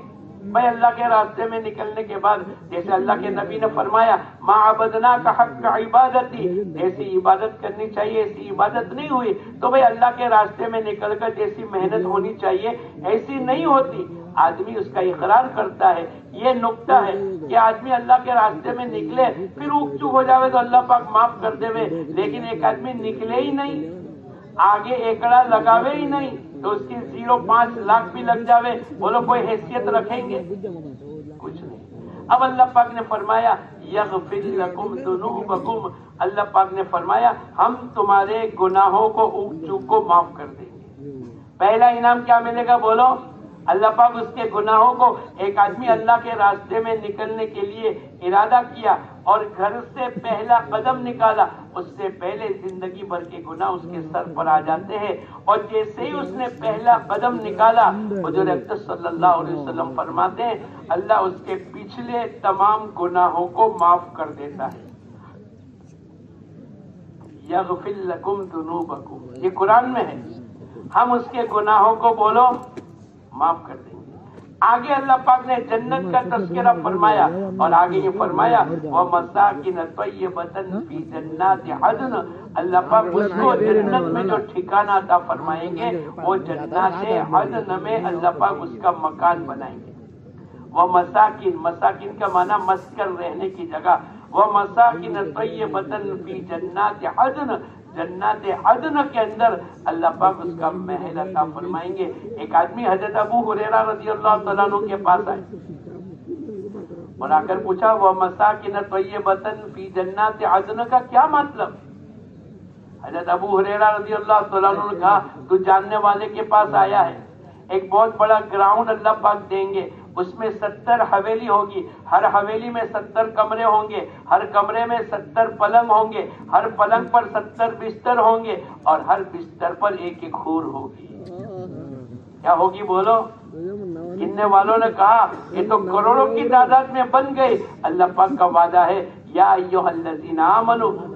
بھائی اللہ کے راستے میں نکلنے کے بعد جیسے اللہ کے نبی نے فرمایا ما عبدناک حق عبادتی، ایسی عبادت کرنی چاہیے، ایسی عبادت نہیں ہوئی تو بھائی اللہ کے راستے میں نکل کر جیسی محنت ہونی چاہیے ایسی نہیں ہوتی۔ آدمی اس کا اقرار کرتا ہے، یہ نقطہ ہے کہ آدمی اللہ کے راستے میں نکلے پھر اوک چوک ہو جاوے تو اللہ پاک معاف کر دے، لیکن ایک آدمی نکلے ہی نہیں، آگے ایکڑا لگاوے ہی نہیں تو اس کی 0.5 لاکھ بھی لگ جاوے، بولو کوئی حیثیت رکھیں گے؟ کچھ نہیں۔ اب اللہ پاک نے فرمایا یغفر لکم ذنوبکم، اللہ پاک نے فرمایا ہم تمہارے گناہوں کو، اوک چوک کو معاف کر دیں گے۔ پہلا انعام کیا ملے گا بولو؟ اللہ پاک اس کے گناہوں کو، ایک آدمی اللہ کے راستے میں نکلنے کے لیے ارادہ کیا اور گھر سے پہلا قدم نکالا، اس سے پہلے زندگی بھر کے گناہ اس کے سر پر آ جاتے ہیں، اور جیسے ہی اس نے پہلا قدم نکالا حضور اکرم صلی اللہ علیہ وسلم فرماتے ہیں اللہ اس کے پچھلے تمام گناہوں کو معاف کر دیتا ہے۔ یغفر لکم ذنوبکم، یہ قرآن میں ہے، ہم اس کے گناہوں کو بولو معاف کر دیں گے۔ آگے اللہ پاک نے جنت کا تذکرہ فرمایا اور آگے یہ فرمایا وَمَسَاكِنَ طَيِّبَةً فِي جَنَّاتِ عَدْنٍ، اللہ پاک اس کو جنت میں جو ٹھکانہ عطا فرمائیں گے وہ جنات عدن میں اللہ پاک اس کا مکان بنائیں گے۔ وَمَسَاكِن، مساکن کا معنی مسکن، رہنے کی جگہ، وَمَسَاكِنَ طَيِّبَةً فِي جَنَّاتِ عَدْنٍ، جنات عدن کے اندر اللہ پاک اس کا محل عطا فرمائیں گے۔ ایک آدمی حضرت ابو ہریرہ رضی اللہ تعالیٰ عنہ کے پاس آئے اور آ کر پوچھا وہ مساکن طیبۃ فی جنات عدن کا کیا مطلب؟ حضرت ابو ہریرہ رضی اللہ تعالیٰ عنہ نے کہا تو جاننے والے کے پاس آیا ہے، ایک بہت بڑا گراؤنڈ اللہ پاک دیں گے، اس میں 70 حویلی ہوگی، ہر حویلی میں 70 کمرے ہوں گے، ہر کمرے میں 70 پلنگ ہوں گے، ہر پلنگ پر 70 بستر ہوں گے اور ہر بستر پر ایک ایک حور ہوگی۔ کیا ہوگی بولو؟ گننے والوں نے کہا یہ تو کروڑوں کی تعداد میں بن گئی۔ اللہ پاک کا وعدہ ہے یا ایھا الذین آمنوا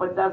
50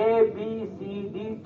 ABCD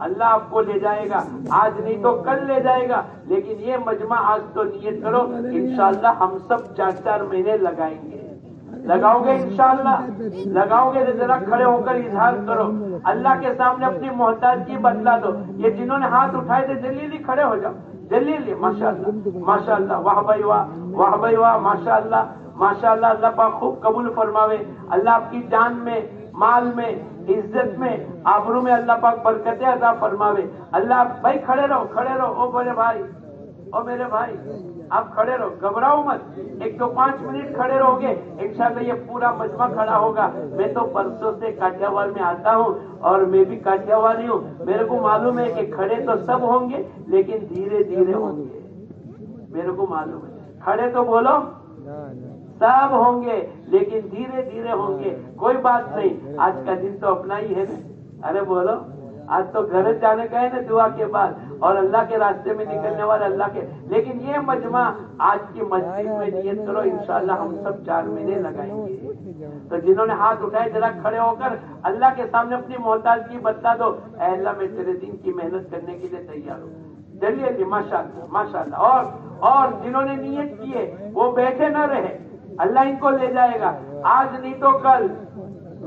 اللہ آپ کو لے جائے گا، آج نہیں تو کل لے جائے گا، لیکن یہ مجمع آج تو نیت کرو، انشاءاللہ ہم سب 4 مہینے لگائیں گے۔ لگاؤ گے انشاءاللہ؟ لگاؤ گے تو ذرا کھڑے ہو کر اظہار کرو، اللہ کے سامنے اپنی محتاجگی بتلا دو۔ یہ جنہوں نے ہاتھ اٹھائے تھے جلدی کھڑے ہو جاؤ، جلدی، ماشاءاللہ ماشاءاللہ، واہ بھائی واہ، واہ بھائی واہ، ماشاءاللہ ماشاءاللہ، اللہ پاک خوب قبول فرماوے، اللہ آپ کی جان میں، مال میں، عزت میں، آبرو میں اللہ پاک برکتیں عطا فرماوے۔ اللہ بھائی کھڑے رہو، کھڑے رہو، او میرے بھائی، او میرے بھائی، آپ کھڑے رہو، گھبراؤ مت، 1-5 منٹ کھڑے رہو گے، انشاءاللہ یہ پورا مجمع کھڑا ہوگا۔ میں تو پرسوں سے کاٹھیاوال میں آتا ہوں اور میں بھی کاٹھیاوالی ہوں، میرے کو معلوم ہے کہ کھڑے تو سب ہوں گے لیکن دھیرے دھیرے ہوں گے، میرے کو معلوم ہے، کھڑے تو بولو سب ہوں گے لیکن دھیرے دھیرے ہوں گے، کوئی بات نہیں، آج کا دن تو اپنا ہی ہے نا، ارے بولو، آج تو گھر جانے کا ہے نا دعا کے بعد، اور اللہ کے راستے میں نکلنے والے اللہ کے، لیکن یہ مجمع آج کی مسجد میں نیت کرو، انشاءاللہ ہم سب 4 مہینے لگائیں گے۔ تو جنہوں نے ہاتھ اٹھائے ذرا کھڑے ہو کر اللہ کے سامنے اپنی محتاجگی بتلا دو، اے اللہ میں تیرے دین کی محنت کرنے کے لیے تیار ہوں، جلدی، ماشاءاللہ ماشاءاللہ۔ اور جنہوں نے نیت کی ہے وہ بیٹھے نہ رہے، اللہ ان کو لے جائے گا، آج نہیں تو کل،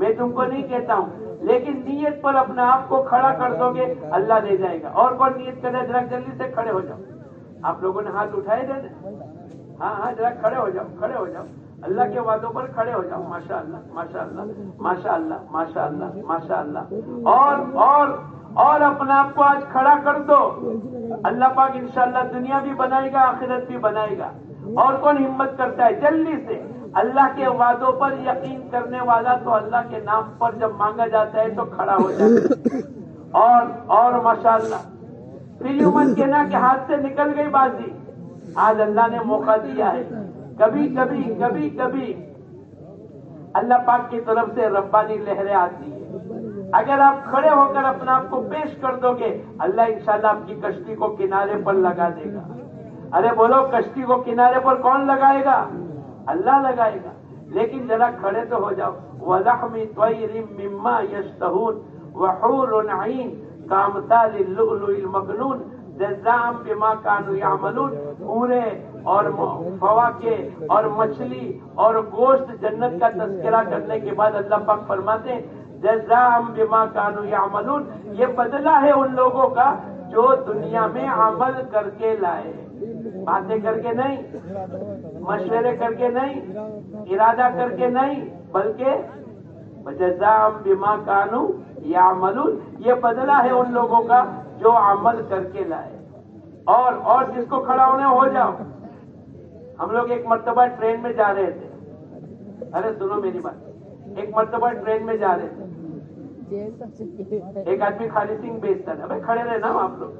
میں تم کو نہیں کہتا ہوں، لیکن نیت پر اپنے آپ کو کھڑا کر دو گے اللہ لے جائے گا۔ اور کون نیت کرے ذرا جلدی سے کھڑے ہو جاؤ، آپ لوگوں نے ہاتھ اٹھائے تھے نا، ہاں ذرا کھڑے ہو جاؤ، کھڑے ہو جاؤ، اللہ کے وعدوں پر کھڑے ہو جاؤ، ماشاءاللہ ماشاءاللہ ماشاءاللہ ماشاءاللہ ماشاءاللہ۔ اور اپنے آپ کو آج کھڑا کر دو، اللہ پاک انشاءاللہ دنیا بھی بنائے گا، آخرت بھی بنائے گا۔ اور کون ہمت کرتا ہے جلدی سے، اللہ کے وعدوں پر یقین کرنے والا تو اللہ کے نام پر جب مانگا جاتا ہے تو کھڑا ہو جاتا ہے۔ اور ماشاءاللہ، پھر یوں مت کہنا کہ ہاتھ سے نکل گئی بازی، آج اللہ نے موقع دیا ہے۔ کبھی اللہ پاک کی طرف سے ربانی لہریں آتی ہیں، اگر آپ کھڑے ہو کر اپنا آپ کو پیش کر دو گے، اللہ انشاءاللہ آپ کی کشتی کو کنارے پر لگا دے گا۔ ارے بولو، کشتی کو کنارے پر کون لگائے گا؟ اللہ لگائے گا، لیکن ذرا کھڑے تو ہو جاؤ۔ وَلَحْمِ طَيْرٍ مِّمَّا يَشْتَهُونَ وَحُورٌ عِينٌ كَأَمْثَالِ اللُّؤْلُؤِ الْمَكْنُونِ جَزَاءً بِمَا كَانُوا يَعْمَلُونَ۔ اونٹے اور فواکے اور مچھلی اور گوشت جنت کا تذکرہ کرنے کے بعد اللہ پاک فرماتے ہیں جزاء بما كانوا يعملون، یہ بدلہ ہے ان لوگوں کا جو دنیا میں عمل کر کے لائے، باتیں کر کے نہیں، مشورے کر کے نہیں، ارادہ کر کے نہیں، بلکہ جزاء بما كانوا يعملون، یہ بدلہ ہے ان لوگوں کا جو عمل کر کے لائے۔ اور جس کو کھڑا ہونے ہو جاؤ۔ ہم لوگ ایک مرتبہ ٹرین میں جا رہے تھے، ارے سنو میری بات، ایک مرتبہ ٹرین میں جا رہے تھے، ایک آدمی خالی سنگھ بیچتا تھا، بھائی کھڑے رہے نا آپ لوگ،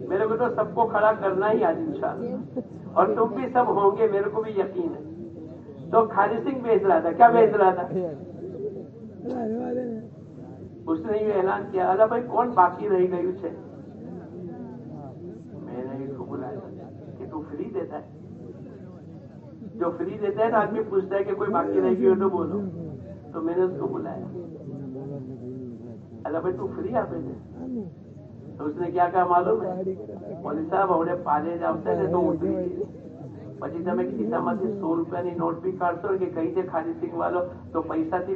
میرے کو تو سب کو کھڑا کرنا ہی آج انشاءاللہ، اور تم بھی سب ہوں گے میرے کو بھی یقین ہے۔ تو خالی سنگھ بیچ رہا تھا، کیا بیچ رہا تھا؟ اس نے یہ اعلان کیا، اللہ بھائی کون باقی رہ گئی اسے؟ میں نے اس کو بلایا کہ تو فری دیتا ہے، جو فری دیتا ہے نا آدمی پوچھتا ہے کہ کوئی باقی رہ گئی ہو تو بولو، تو میں نے اس کو بلایا، اللہ بھائی تو فری آپ دے، تو اس نے کیا کہا معلوم ہے؟ مولوی صاحب ہمیں پالے جاتے تھے تو اتری પછી તમે ખિસ્સામાંથી 100 રૂપિયાની નોટ બી કાઢશો કે કઈ છે ખાલી સિંગ વાળો તો પૈસાથી